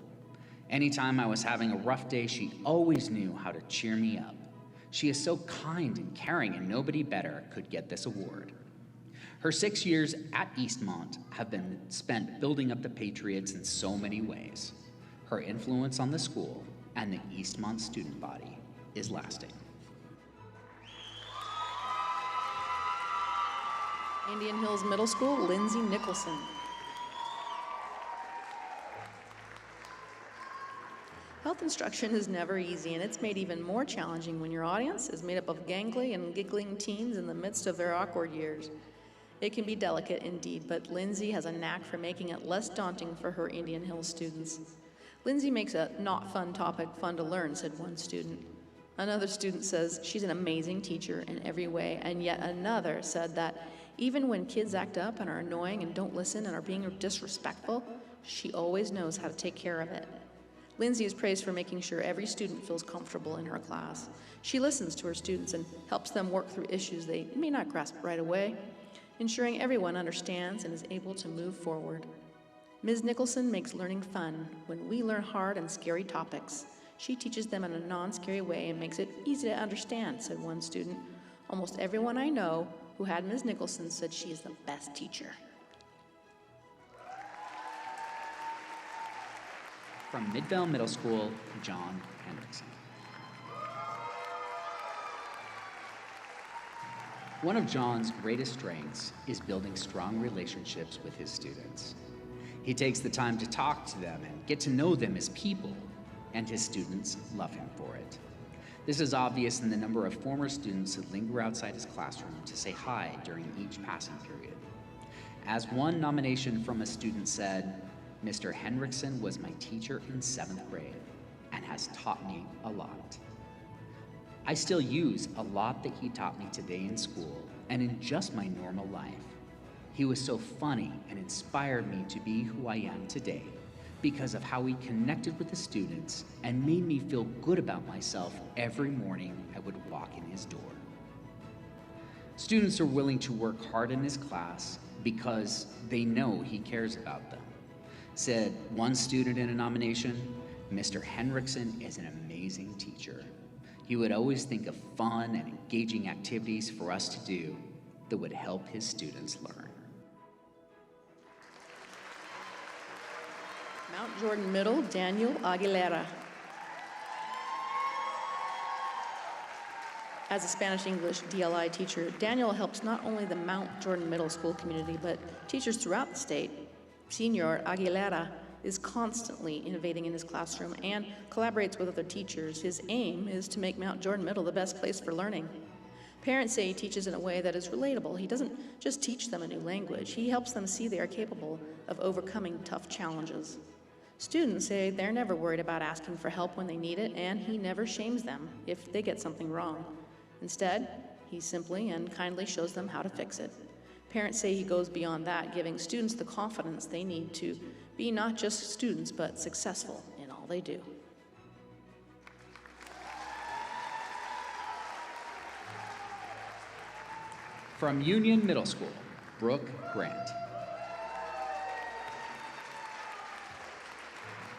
Anytime I was having a rough day, she always knew how to cheer me up. She is so kind and caring, and nobody better could get this award. Her 6 years at Eastmont have been spent building up the Patriots in so many ways. Her influence on the school and the Eastmont student body is lasting. Indian Hills Middle School, Lindsay Nicholson. Health instruction is never easy, and it's made even more challenging when your audience is made up of gangly and giggling teens in the midst of their awkward years. It can be delicate indeed, but Lindsay has a knack for making it less daunting for her Indian Hills students. Lindsay makes a not fun topic fun to learn, said one student. Another student says she's an amazing teacher in every way, and yet another said that even when kids act up and are annoying and don't listen and are being disrespectful, she always knows how to take care of it. Lindsay is praised for making sure every student feels comfortable in her class. She listens to her students and helps them work through issues they may not grasp right away, ensuring everyone understands and is able to move forward. Ms. Nicholson makes learning fun when we learn hard and scary topics. She teaches them in a non-scary way and makes it easy to understand, said one student. Almost everyone I know who had Ms. Nicholson said she is the best teacher. From Midvale Middle School, John Hendrickson. One of John's greatest strengths is building strong relationships with his students. He takes the time to talk to them and get to know them as people, and his students love him for it. This is obvious in the number of former students who linger outside his classroom to say hi during each passing period. As one nomination from a student said, Mr. Hendrickson was my teacher in 7th grade and has taught me a lot. I still use a lot that he taught me today in school and in just my normal life. He was so funny and inspired me to be who I am today because of how he connected with the students and made me feel good about myself every morning I would walk in his door. Students are willing to work hard in his class because they know he cares about them. Said one student in a nomination, Mr. Hendrickson is an amazing teacher. He would always think of fun and engaging activities for us to do that would help his students learn. Mount Jordan Middle, Daniel Aguilera. As a Spanish-English DLI teacher, Daniel helps not only the Mount Jordan Middle School community, but teachers throughout the state. Senior Aguilera is constantly innovating in his classroom and collaborates with other teachers. His aim is to make Mount Jordan Middle the best place for learning. Parents say he teaches in a way that is relatable. He doesn't just teach them a new language. He helps them see they are capable of overcoming tough challenges. Students say they're never worried about asking for help when they need it, and he never shames them if they get something wrong. Instead, he simply and kindly shows them how to fix it. Parents say he goes beyond that, giving students the confidence they need to be not just students, but successful in all they do. From Union Middle School, Brooke Grant.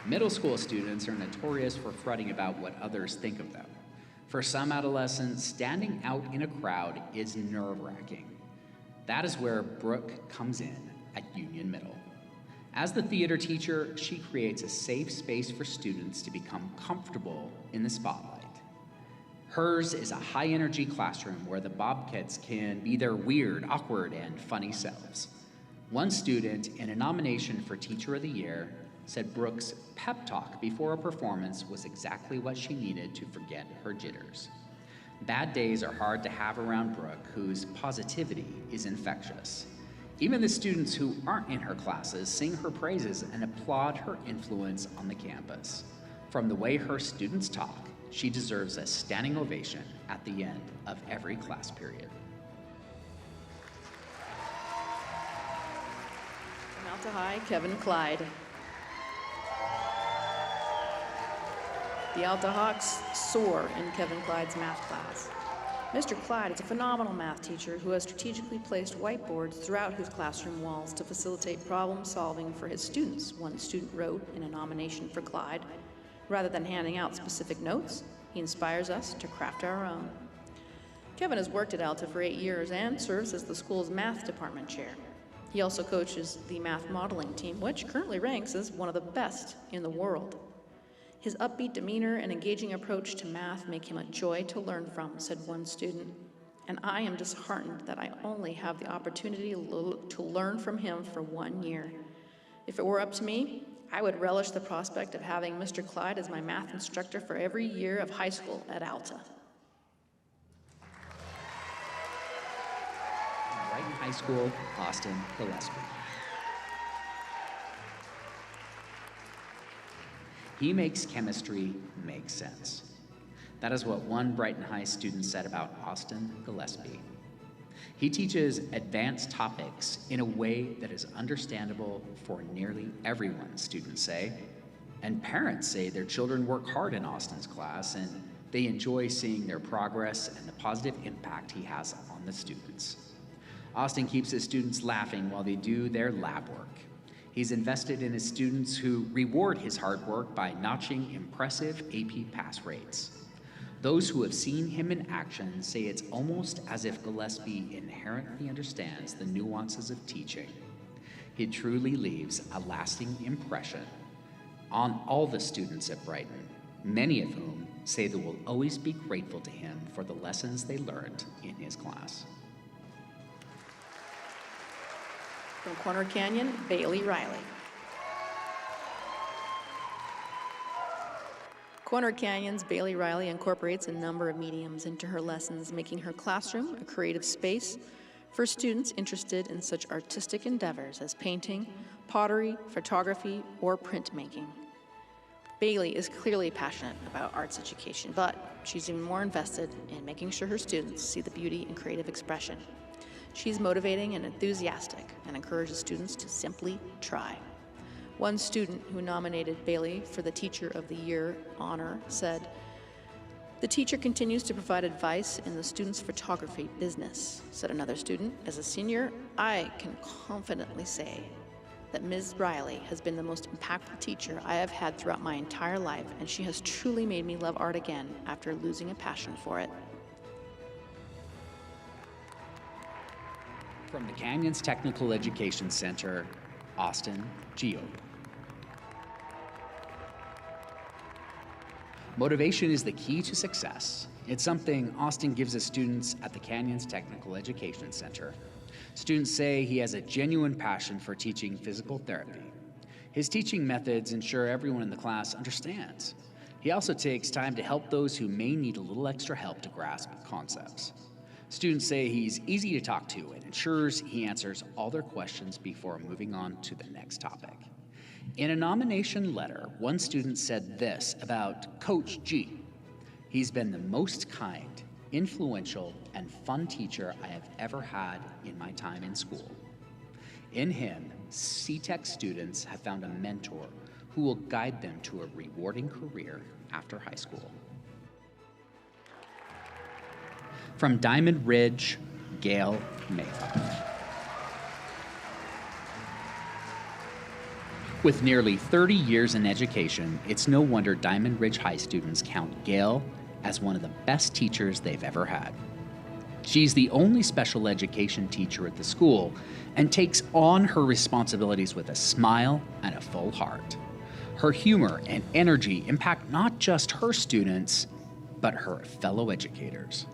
Middle school students are notorious for fretting about what others think of them. For some adolescents, standing out in a crowd is nerve-wracking. That is where Brooke comes in at Union Middle. As the theater teacher, she creates a safe space for students to become comfortable in the spotlight. Hers is a high-energy classroom where the Bobcats can be their weird, awkward, and funny selves. One student in a nomination for Teacher of the Year said Brooke's pep talk before a performance was exactly what she needed to forget her jitters. Bad days are hard to have around Brooke, whose positivity is infectious. Even the students who aren't in her classes sing her praises and applaud her influence on the campus. From the way her students talk, she deserves a standing ovation at the end of every class period. From Alta High, Kevin Clyde. The Alta Hawks soar in Kevin Clyde's math class. Mr. Clyde is a phenomenal math teacher who has strategically placed whiteboards throughout his classroom walls to facilitate problem solving for his students. One student wrote in a nomination for Clyde, rather than handing out specific notes, he inspires us to craft our own. Kevin has worked at Alta for 8 years and serves as the school's math department chair. He also coaches the math modeling team, which currently ranks as one of the best in the world. His upbeat demeanor and engaging approach to math make him a joy to learn from, said one student. And I am disheartened that I only have the opportunity to learn from him for 1 year. If it were up to me, I would relish the prospect of having Mr. Clyde as my math instructor for every year of high school at Alta. Brighton High School, Austin Gillespie. He makes chemistry make sense. That is what one Brighton High student said about Austin Gillespie. He teaches advanced topics in a way that is understandable for nearly everyone, students say. And parents say their children work hard in Austin's class and they enjoy seeing their progress and the positive impact he has on the students. Austin keeps his students laughing while they do their lab work. He's invested in his students who reward his hard work by notching impressive AP pass rates. Those who have seen him in action say it's almost as if Gillespie inherently understands the nuances of teaching. He truly leaves a lasting impression on all the students at Brighton, many of whom say they will always be grateful to him for the lessons they learned in his class. From Corner Canyon, Bailey Riley. Corner Canyon's Bailey Riley incorporates a number of mediums into her lessons, making her classroom a creative space for students interested in such artistic endeavors as painting, pottery, photography, or printmaking. Bailey is clearly passionate about arts education, but she's even more invested in making sure her students see the beauty in creative expression. She's motivating and enthusiastic and encourages students to simply try. One student who nominated Bailey for the Teacher of the Year honor said, "The teacher continues to provide advice in the student's photography business," said another student. "As a senior, I can confidently say that Ms. Riley has been the most impactful teacher I have had throughout my entire life, and she has truly made me love art again after losing a passion for it." From the Canyons Technical Education Center, Austin Geo. Motivation is the key to success. It's something Austin gives his students at the Canyons Technical Education Center. Students say he has a genuine passion for teaching physical therapy. His teaching methods ensure everyone in the class understands. He also takes time to help those who may need a little extra help to grasp concepts. Students say he's easy to talk to and ensures he answers all their questions before moving on to the next topic. In a nomination letter, one student said this about Coach G: "He's been the most kind, influential, and fun teacher I have ever had in my time in school. In him, C-Tech students have found a mentor who will guide them to a rewarding career after high school." From Diamond Ridge, Gail Mayhoff. With nearly 30 years in education, it's no wonder Diamond Ridge High students count Gail as one of the best teachers they've ever had. She's the only special education teacher at the school and takes on her responsibilities with a smile and a full heart. Her humor and energy impact not just her students, but her fellow educators.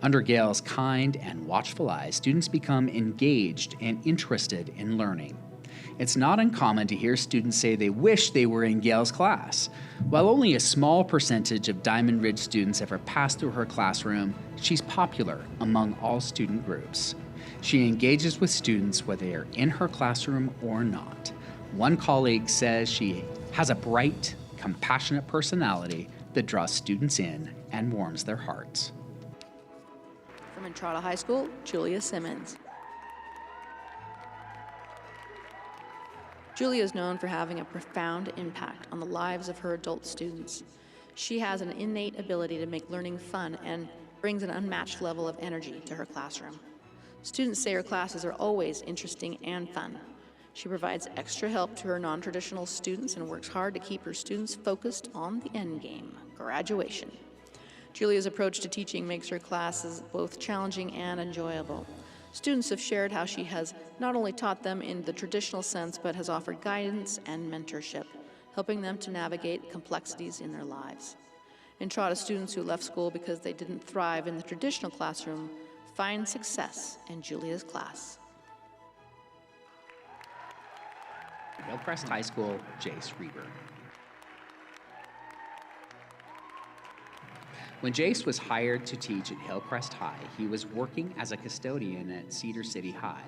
Under Gail's kind and watchful eyes, students become engaged and interested in learning. It's not uncommon to hear students say they wish they were in Gail's class. While only a small percentage of Diamond Ridge students ever pass through her classroom, she's popular among all student groups. She engages with students whether they are in her classroom or not. One colleague says she has a bright, compassionate personality that draws students in and warms their hearts. From Entrada High School, Julia Simmons. Julia is known for having a profound impact on the lives of her adult students. She has an innate ability to make learning fun and brings an unmatched level of energy to her classroom. Students say her classes are always interesting and fun. She provides extra help to her non-traditional students and works hard to keep her students focused on the end game, graduation. Julia's approach to teaching makes her classes both challenging and enjoyable. Students have shared how she has not only taught them in the traditional sense, but has offered guidance and mentorship, helping them to navigate complexities in their lives. Entrada students who left school because they didn't thrive in the traditional classroom find success in Julia's class. Hillcrest High School, Jace Reber. When Jace was hired to teach at Hillcrest High, he was working as a custodian at Cedar City High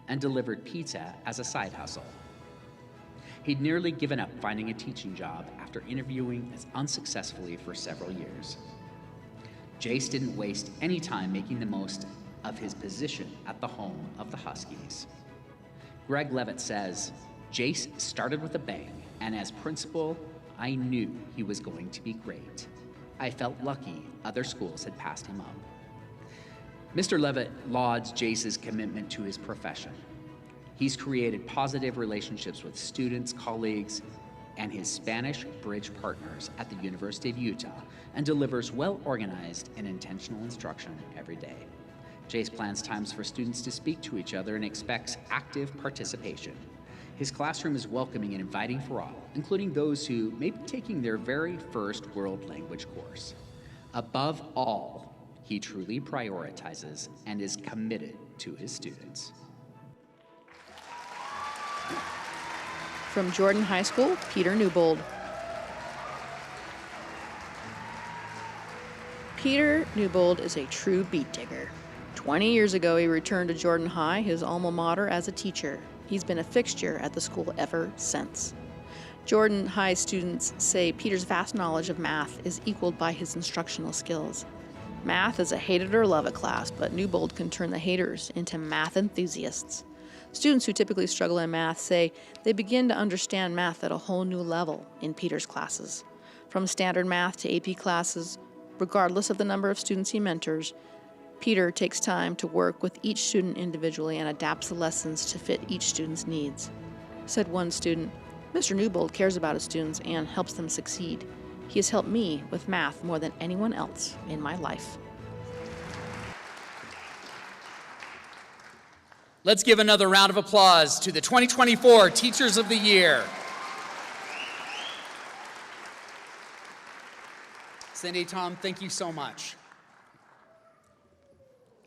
and delivered pizza as a side hustle. He'd nearly given up finding a teaching job after interviewing as unsuccessfully for several years. Jace didn't waste any time making the most of his position at the home of the Huskies. Greg Levitt says, Jace started with a bang, and as principal, I knew he was going to be great. I felt lucky other schools had passed him up. Mr. Levitt lauds Jace's commitment to his profession. He's created positive relationships with students, colleagues, and his Spanish Bridge partners at the University of Utah, and delivers well-organized and intentional instruction every day. Jace plans times for students to speak to each other and expects active participation. His classroom is welcoming and inviting for all, including those who may be taking their very first world language course. Above all, he truly prioritizes and is committed to his students. From Jordan High School, Peter Newbold. Peter Newbold is a true beat digger. 20 years ago, he returned to Jordan High, his alma mater, as a teacher. He's been a fixture at the school ever since. Jordan High students say Peter's vast knowledge of math is equaled by his instructional skills. Math is a hate it or love it class, but Newbold can turn the haters into math enthusiasts. Students who typically struggle in math say they begin to understand math at a whole new level in Peter's classes. From standard math to AP classes, regardless of the number of students he mentors, Peter takes time to work with each student individually and adapts the lessons to fit each student's needs. Said one student, Mr. Newbold cares about his students and helps them succeed. He has helped me with math more than anyone else in my life. Let's give another round of applause to the 2024 Teachers of the Year. Cindy, Tom, thank you so much.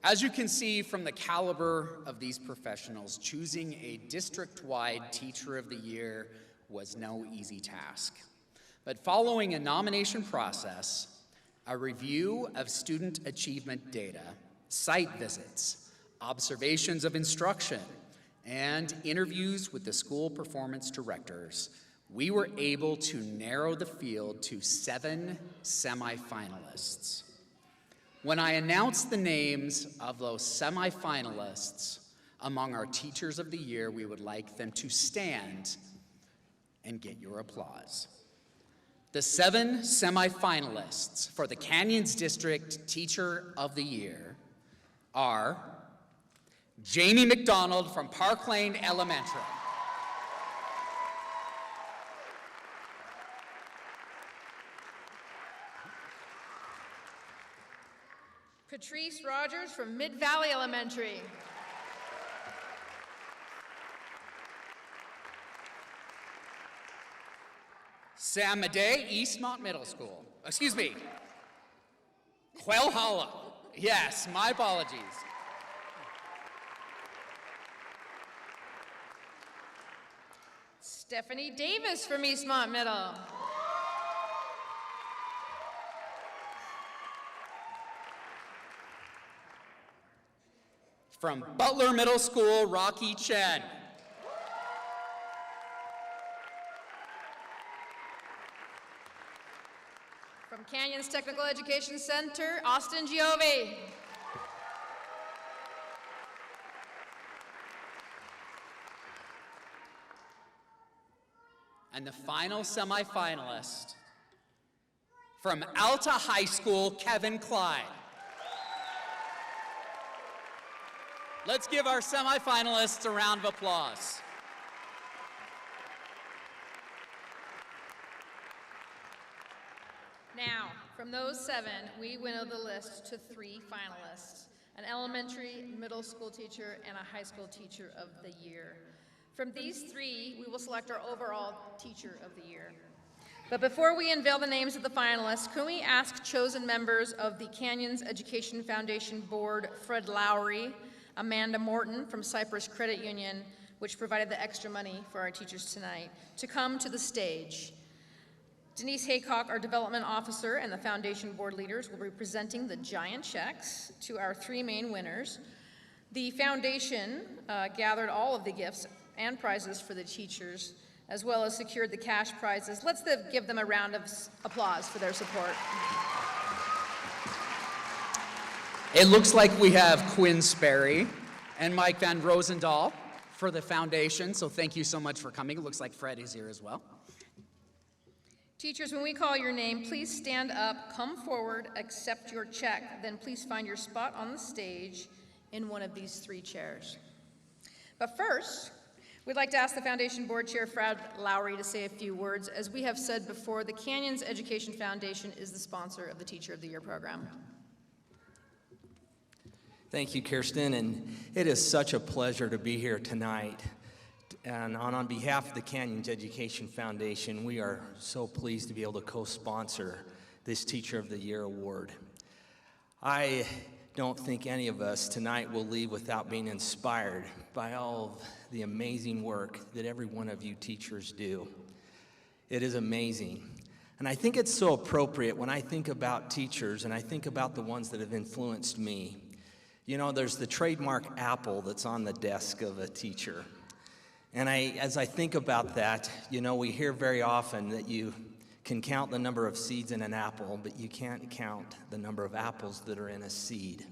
As you can see from the caliber of these professionals, choosing a district-wide Teacher of the Year was no easy task. But following a nomination process, a review of student achievement data, site visits, observations of instruction, and interviews with the school performance directors, we were able to narrow the field to 7 semifinalists. When I announced the names of those semifinalists among our Teachers of the Year, we would like them to stand and get your applause. The 7 semifinalists for the Canyons District Teacher of the Year are Jamie McDonald from Park Lane Elementary. Patrice Rogers from Mid-Valley Elementary. Sam Madej, Eastmont Middle School. Excuse me, Quail Hollow. Yes, my apologies. Stephanie Davis from Eastmont Middle. From Butler Middle School, Rocky Chen. From Canyons Technical Education Center, Austin Giove. And the final semifinalist, from Alta High School, Kevin Clyde. Let's give our semifinalists a round of applause. Now, from those 7, we winnow the list to 3 finalists, an elementary, middle school teacher, and a high school teacher of the year. From these 3, we will select our overall teacher of the year. But before we unveil the names of the finalists, can we ask chosen members of the Canyons Education Foundation Board, Fred Lowry, Amanda Morton from Cypress Credit Union, which provided the extra money for our teachers tonight, to come to the stage. Denise Haycock, our development officer, and the foundation board leaders will be presenting the giant checks to our 3 main winners. The foundation gathered all of the gifts and prizes for the teachers, as well as secured the cash prizes. Let's give them a round of applause for their support. It looks like we have Quinn Sperry and Mike Van Rosendahl for the foundation, so thank you so much for coming. It looks like Fred is here as well. Teachers, when we call your name, please stand up, come forward, accept your check, then please find your spot on the stage in one of these 3 chairs. But first, we'd like to ask the Foundation Board Chair, Fred Lowry, to say a few words. As we have said before, the Canyons Education Foundation is the sponsor of the Teacher of the Year program. Thank you, Kirsten, and it is such a pleasure to be here tonight. And on behalf of the Canyons Education Foundation, we are so pleased to be able to co-sponsor this Teacher of the Year award. I don't think any of us tonight will leave without being inspired by all of the amazing work that every one of you teachers do. It is amazing. And I think it's so appropriate when I think about teachers and I think about the ones that have influenced me. You know, there's the trademark apple that's on the desk of a teacher. And as I think about that, you know, we hear very often that you can count the number of seeds in an apple, but you can't count the number of apples that are in a seed.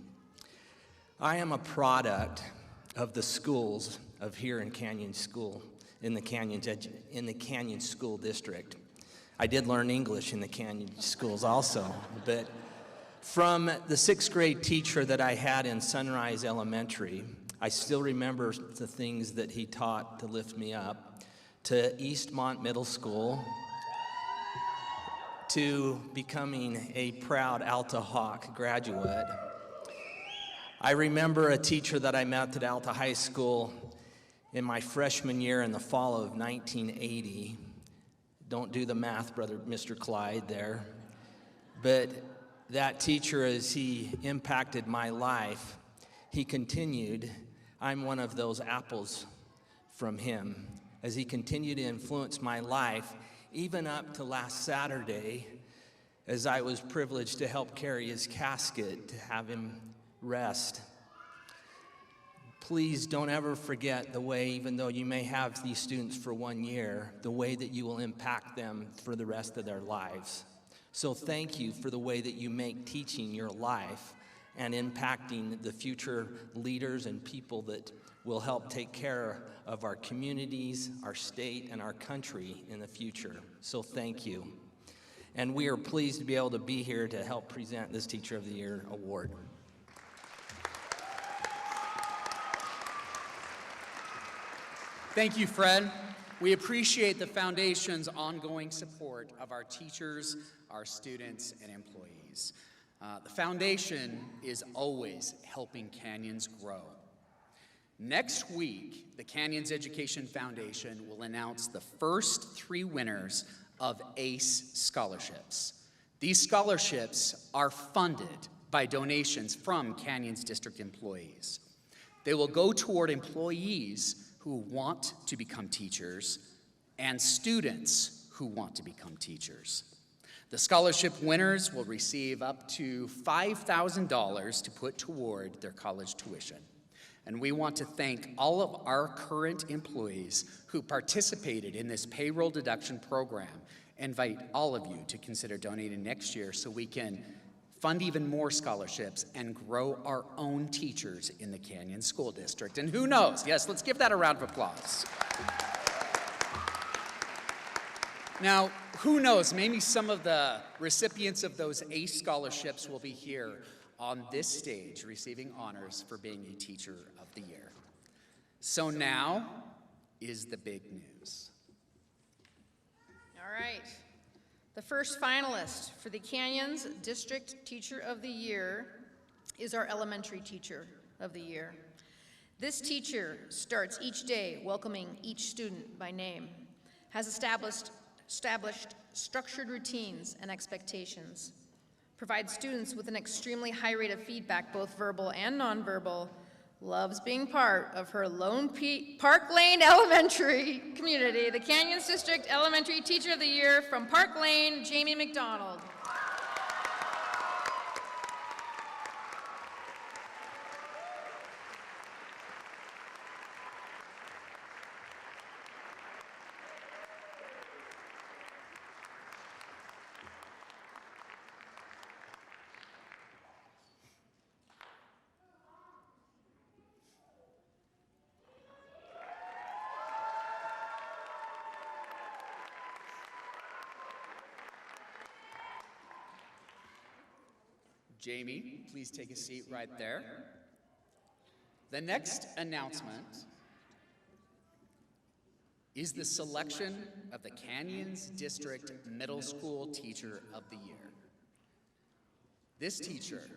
I am a product of the schools of here in Canyon School, in the Canyon School District. I did learn English in the Canyon schools also, but from the 6th grade teacher that I had in Sunrise Elementary, I still remember the things that he taught to lift me up, to Eastmont Middle School, to becoming a proud Alta Hawk graduate. I remember a teacher that I met at Alta High School in my freshman year in the fall of 1980. Don't do the math, brother, Mr. Clyde there. But that teacher, as he impacted my life, he continued. I'm one of those apples from him. As he continued to influence my life, even up to last Saturday, as I was privileged to help carry his casket, to have him rest. Please don't ever forget the way, even though you may have these students for 1 year, the way that you will impact them for the rest of their lives. So thank you for the way that you make teaching your life and impacting the future leaders and people that will help take care of our communities, our state, and our country in the future. So thank you. And we are pleased to be able to be here to help present this Teacher of the Year award. Thank you, Fred. We appreciate the Foundation's ongoing support of our teachers, our students, and employees. The Foundation is always helping Canyons grow. Next week, the Canyons Education Foundation will announce the first 3 winners of ACE scholarships. These scholarships are funded by donations from Canyons District employees. They will go toward employees who want to become teachers and students who want to become teachers. The scholarship winners will receive up to $5,000 to put toward their college tuition. And we want to thank all of our current employees who participated in this payroll deduction program. Invite all of you to consider donating next year so we can fund even more scholarships and grow our own teachers in the Canyon School District. And who knows? Yes, let's give that a round of applause. Now, who knows? Maybe some of the recipients of those ACE scholarships will be here on this stage receiving honors for being a Teacher of the Year. So now is the big news. All right. The first finalist for the Canyons District Teacher of the Year is our Elementary Teacher of the Year. This teacher starts each day welcoming each student by name, has established structured routines and expectations, provides students with an extremely high rate of feedback, both verbal and nonverbal, loves being part of her Park Lane Elementary community, the Canyons District Elementary Teacher of the Year from Park Lane, Jamie McDonald. Jamie, please take a seat right there. The next announcement is the selection of the Canyons District Middle School Teacher of the Year. This teacher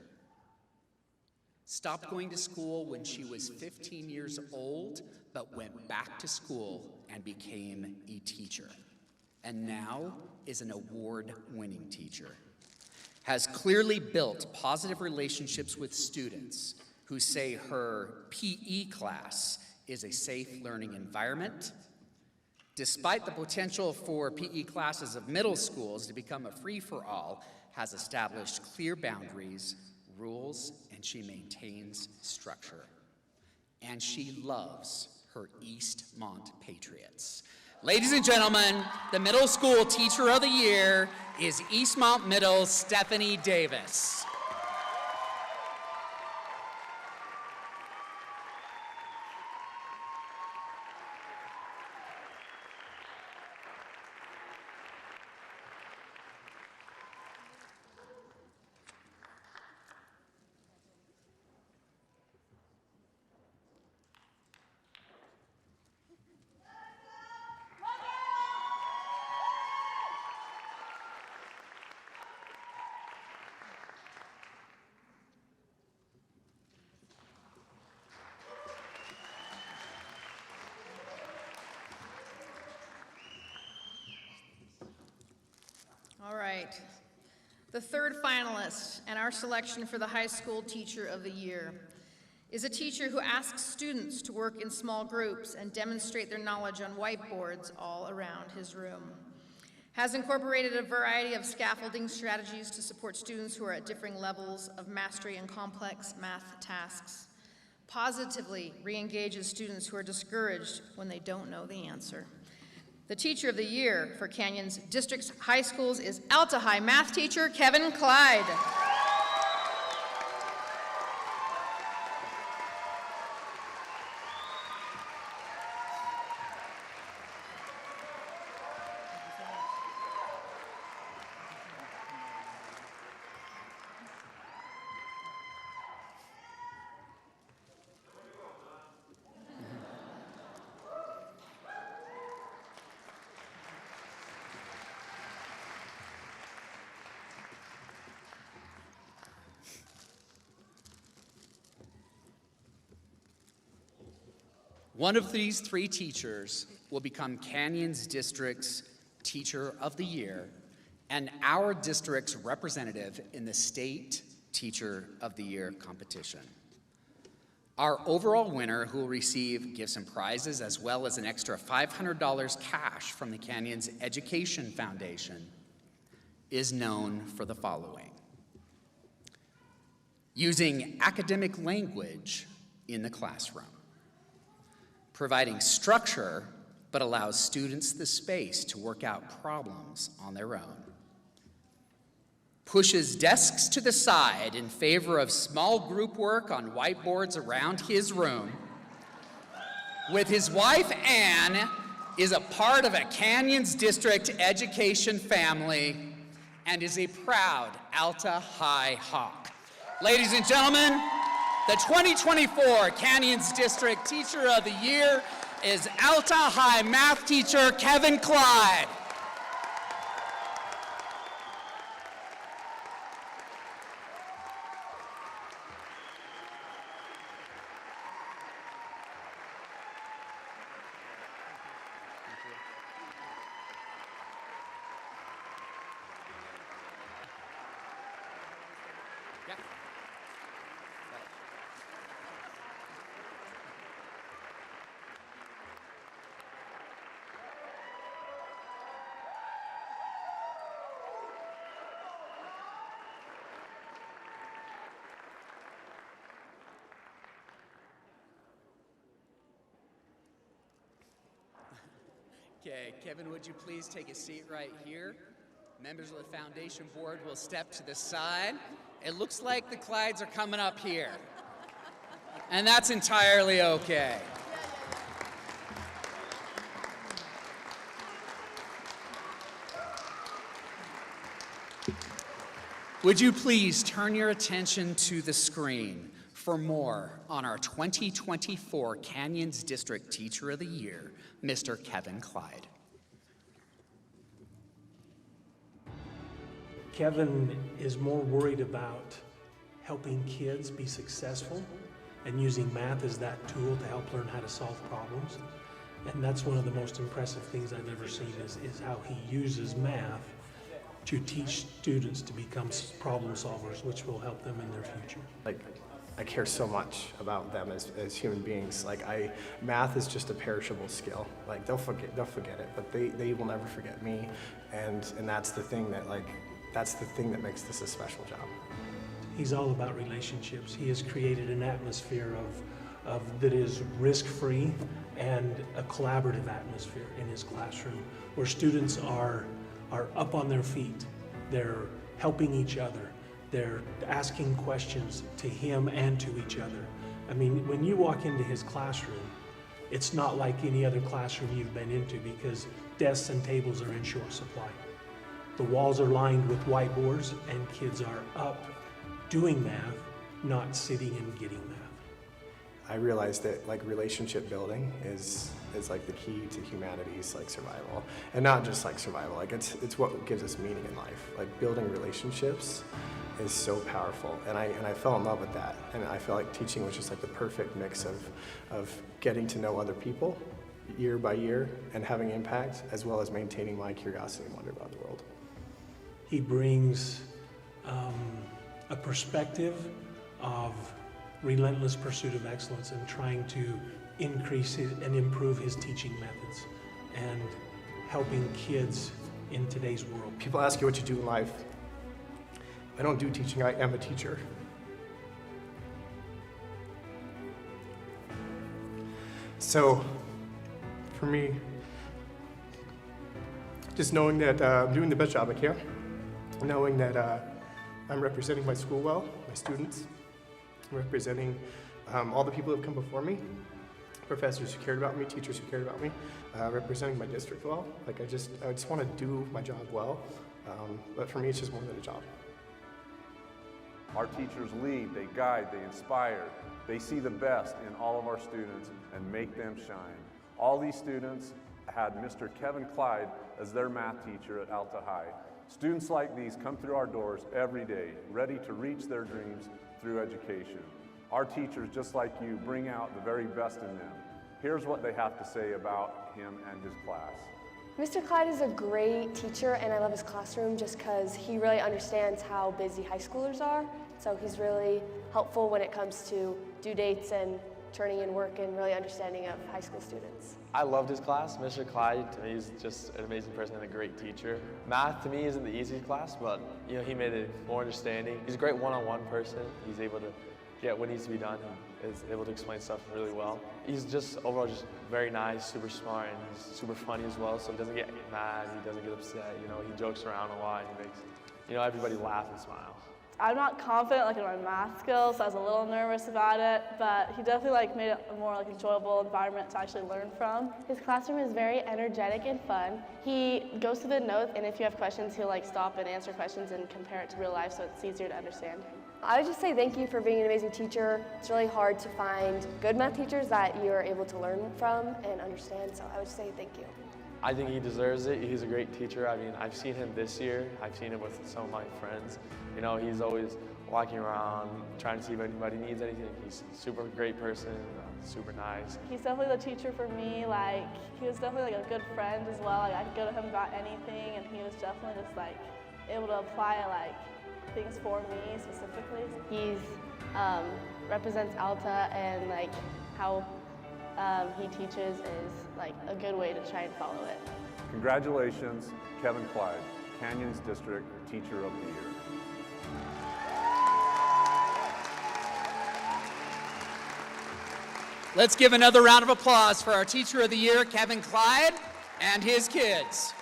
stopped going to school when she was 15 years old, but went back to school and became a teacher, and now is an award-winning teacher. Has clearly built positive relationships with students who say her PE class is a safe learning environment. Despite the potential for PE classes of middle schools to become a free-for-all, has established clear boundaries, rules, and she maintains structure. And she loves her Eastmont Patriots. Ladies and gentlemen, the Middle School Teacher of the Year is Eastmont Middle's Stephanie Davis. All right. The third finalist and our selection for the High School Teacher of the Year is a teacher who asks students to work in small groups and demonstrate their knowledge on whiteboards all around his room. Has incorporated a variety of scaffolding strategies to support students who are at differing levels of mastery in complex math tasks. Positively re-engages students who are discouraged when they don't know the answer. The Teacher of the Year for Canyons District High Schools is Alta High math teacher Kevin Clyde. One of these three teachers will become Canyons District's Teacher of the Year and our district's representative in the State Teacher of the Year competition. Our overall winner, who will receive gifts and prizes as well as an extra $500 cash from the Canyons Education Foundation, is known for the following: using academic language in the classroom, providing structure but allows students the space to work out problems on their own, pushes desks to the side in favor of small group work on whiteboards around his room, with his wife Anne, is a part of a Canyons District education family, and is a proud Alta High Hawk. Ladies and gentlemen, the 2024 Canyons District Teacher of the Year is Alta High math teacher Kevin Clyde. Okay, Kevin, would you please take a seat right here? Members of the foundation board will step to the side. It looks like the Clydes are coming up here. And that's entirely okay. Would you please turn your attention to the screen for more on our 2024 Canyons District Teacher of the Year, Mr. Kevin Clyde. Kevin is more worried about helping kids be successful and using math as that tool to help learn how to solve problems. And that's one of the most impressive things I've ever seen is how he uses math to teach students to become problem solvers, which will help them in their future. I care so much about them as human beings. Math is just a perishable skill. They'll forget it, but they will never forget me. And that's the thing that makes this a special job. He's all about relationships. He has created an atmosphere that is risk-free and a collaborative atmosphere in his classroom where students are up on their feet. They're helping each other. They're asking questions to him and to each other. I mean, when you walk into his classroom, it's not like any other classroom you've been into because desks and tables are in short supply. The walls are lined with whiteboards and kids are up doing math, not sitting and getting math. I realized that relationship building is the key to humanity's survival, and not just survival. It's what gives us meaning in life. Building relationships is so powerful, and I fell in love with that. And I feel like teaching was just the perfect mix of getting to know other people year by year and having impact, as well as maintaining my curiosity and wonder about the world. He brings a perspective of relentless pursuit of excellence and trying to increase and improve his teaching methods and helping kids in today's world. People ask you what you do in life. I don't do teaching, I am a teacher. So, for me, just knowing that I'm doing the best job I can, knowing that I'm representing my school well, my students, representing all the people who have come before me, professors who cared about me, teachers who cared about me, representing my district well. I just want to do my job well, but for me it's just more than a job. Our teachers lead, they guide, they inspire. They see the best in all of our students and make them shine. All these students had Mr. Kevin Clyde as their math teacher at Alta High. Students like these come through our doors every day, ready to reach their dreams through education. Our teachers, just like you, bring out the very best in them. Here's what they have to say about him and his class. Mr. Clyde is a great teacher, and I love his classroom just because he really understands how busy high schoolers are. So he's really helpful when it comes to due dates and turning in work and really understanding of high school students. I loved his class. Mr. Clyde, to me, is just an amazing person and a great teacher. Math, to me, isn't the easiest class, but he made it more understanding. He's a great one-on-one person. He's able to get what needs to be done and is able to explain stuff really well. He's just overall just very nice, super smart, and he's super funny as well, so he doesn't get mad, he doesn't get upset. He jokes around a lot, and he makes everybody laugh and smile. I'm not confident in my math skills, so I was a little nervous about it, but he definitely made it a more enjoyable environment to actually learn from. His classroom is very energetic and fun. He goes through the notes, and if you have questions, he'll stop and answer questions and compare it to real life so it's easier to understand. I would just say thank you for being an amazing teacher. It's really hard to find good math teachers that you're able to learn from and understand, so I would say thank you. I think he deserves it. He's a great teacher. I mean, I've seen him this year. I've seen him with some of my friends. He's always walking around trying to see if anybody needs anything. He's a super great person, super nice. He's definitely the teacher for me. He was definitely a good friend as well. I could go to him about anything, and he was definitely just able to apply things for me specifically. He represents Alta, and how he teaches is a good way to try and follow it. Congratulations, Kevin Clyde, Canyons District Teacher of the Year. Let's give another round of applause for our Teacher of the Year, Kevin Clyde. and his kids.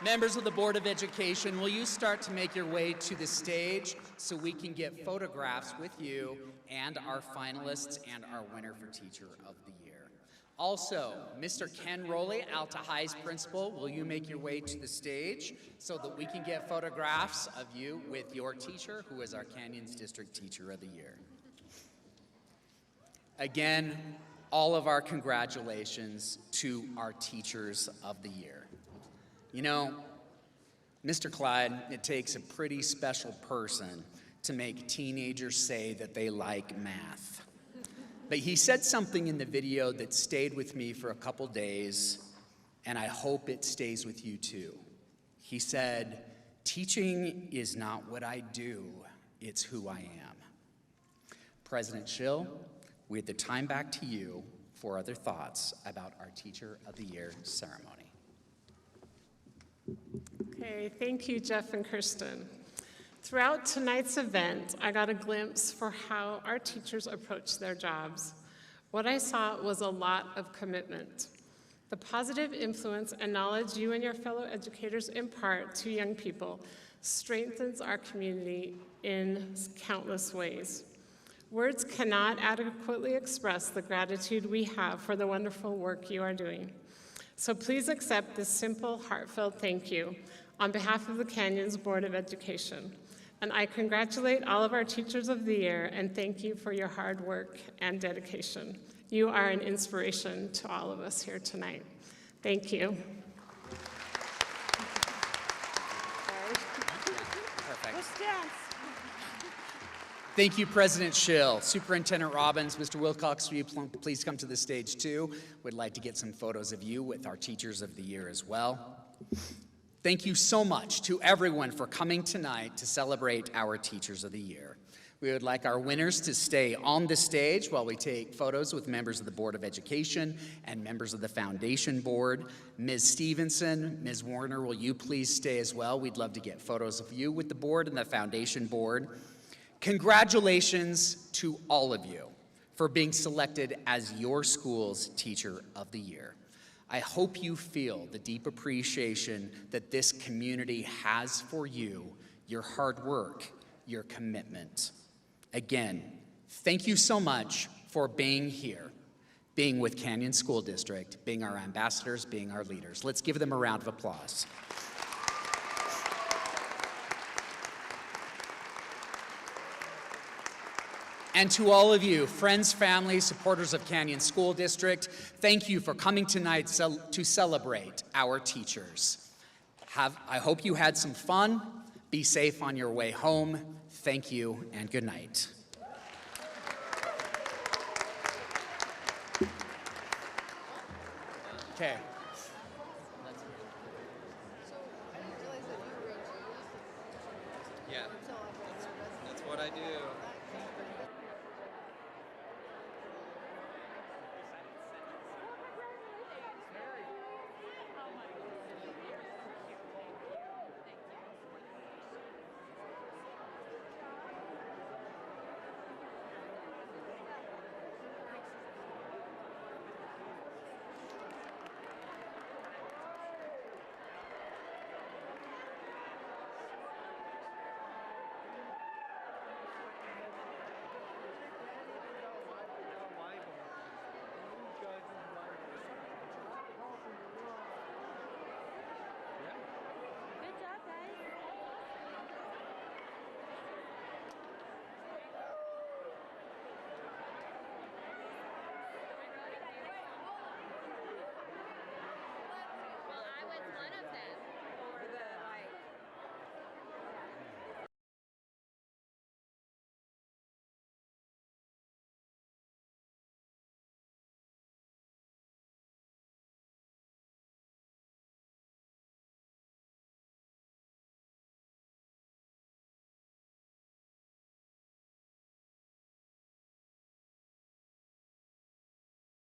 Members of the Board of Education, will you start to make your way to the stage so we can get photographs with you and our finalists and our winner for Teacher of the Year. Also, Mr. Ken Rowley, Alta High's principal, will you make your way to the stage so that we can get photographs of you with your teacher, who is our Canyons District Teacher of the Year. Again, all of our congratulations to our Teachers of the Year. You know, Mr. Clyde, it takes a pretty special person to make teenagers say that they like math. But he said something in the video that stayed with me for a couple days, and I hope it stays with you too. He said, "Teaching is not what I do, it's who I am." President Schill, we have the time back to you for other thoughts about our Teacher of the Year ceremony. Okay, thank you, Jeff and Kirsten. Throughout tonight's event, I got a glimpse for how our teachers approach their jobs. What I saw was a lot of commitment. The positive influence and knowledge you and your fellow educators impart to young people strengthens our community in countless ways. Words cannot adequately express the gratitude we have for the wonderful work you are doing. So please accept this simple, heartfelt thank you on behalf of the Canyons Board of Education. And I congratulate all of our Teachers of the Year and thank you for your hard work and dedication. You are an inspiration to all of us here tonight. Thank you. Perfect. Thank you, President Schill. Superintendent Robbins, Mr. Wilcox, will you please come to the stage too? We'd like to get some photos of you with our Teachers of the Year as well. Thank you so much to everyone for coming tonight to celebrate our Teachers of the Year. We would like our winners to stay on the stage while we take photos with members of the Board of Education and members of the Foundation Board. Ms. Stevenson, Ms. Warner, will you please stay as well? We'd love to get photos of you with the board and the Foundation Board. Congratulations to all of you for being selected as your school's Teacher of the Year. I hope you feel the deep appreciation that this community has for you, your hard work, your commitment. Again, thank you so much for being here, being with Canyon School District, being our ambassadors, being our leaders. Let's give them a round of applause. And to all of you, friends, family, supporters of Canyon School District, thank you for coming tonight to celebrate our teachers. I hope you had some fun. Be safe on your way home. Thank you and good night. Okay. Yeah, that's what I do.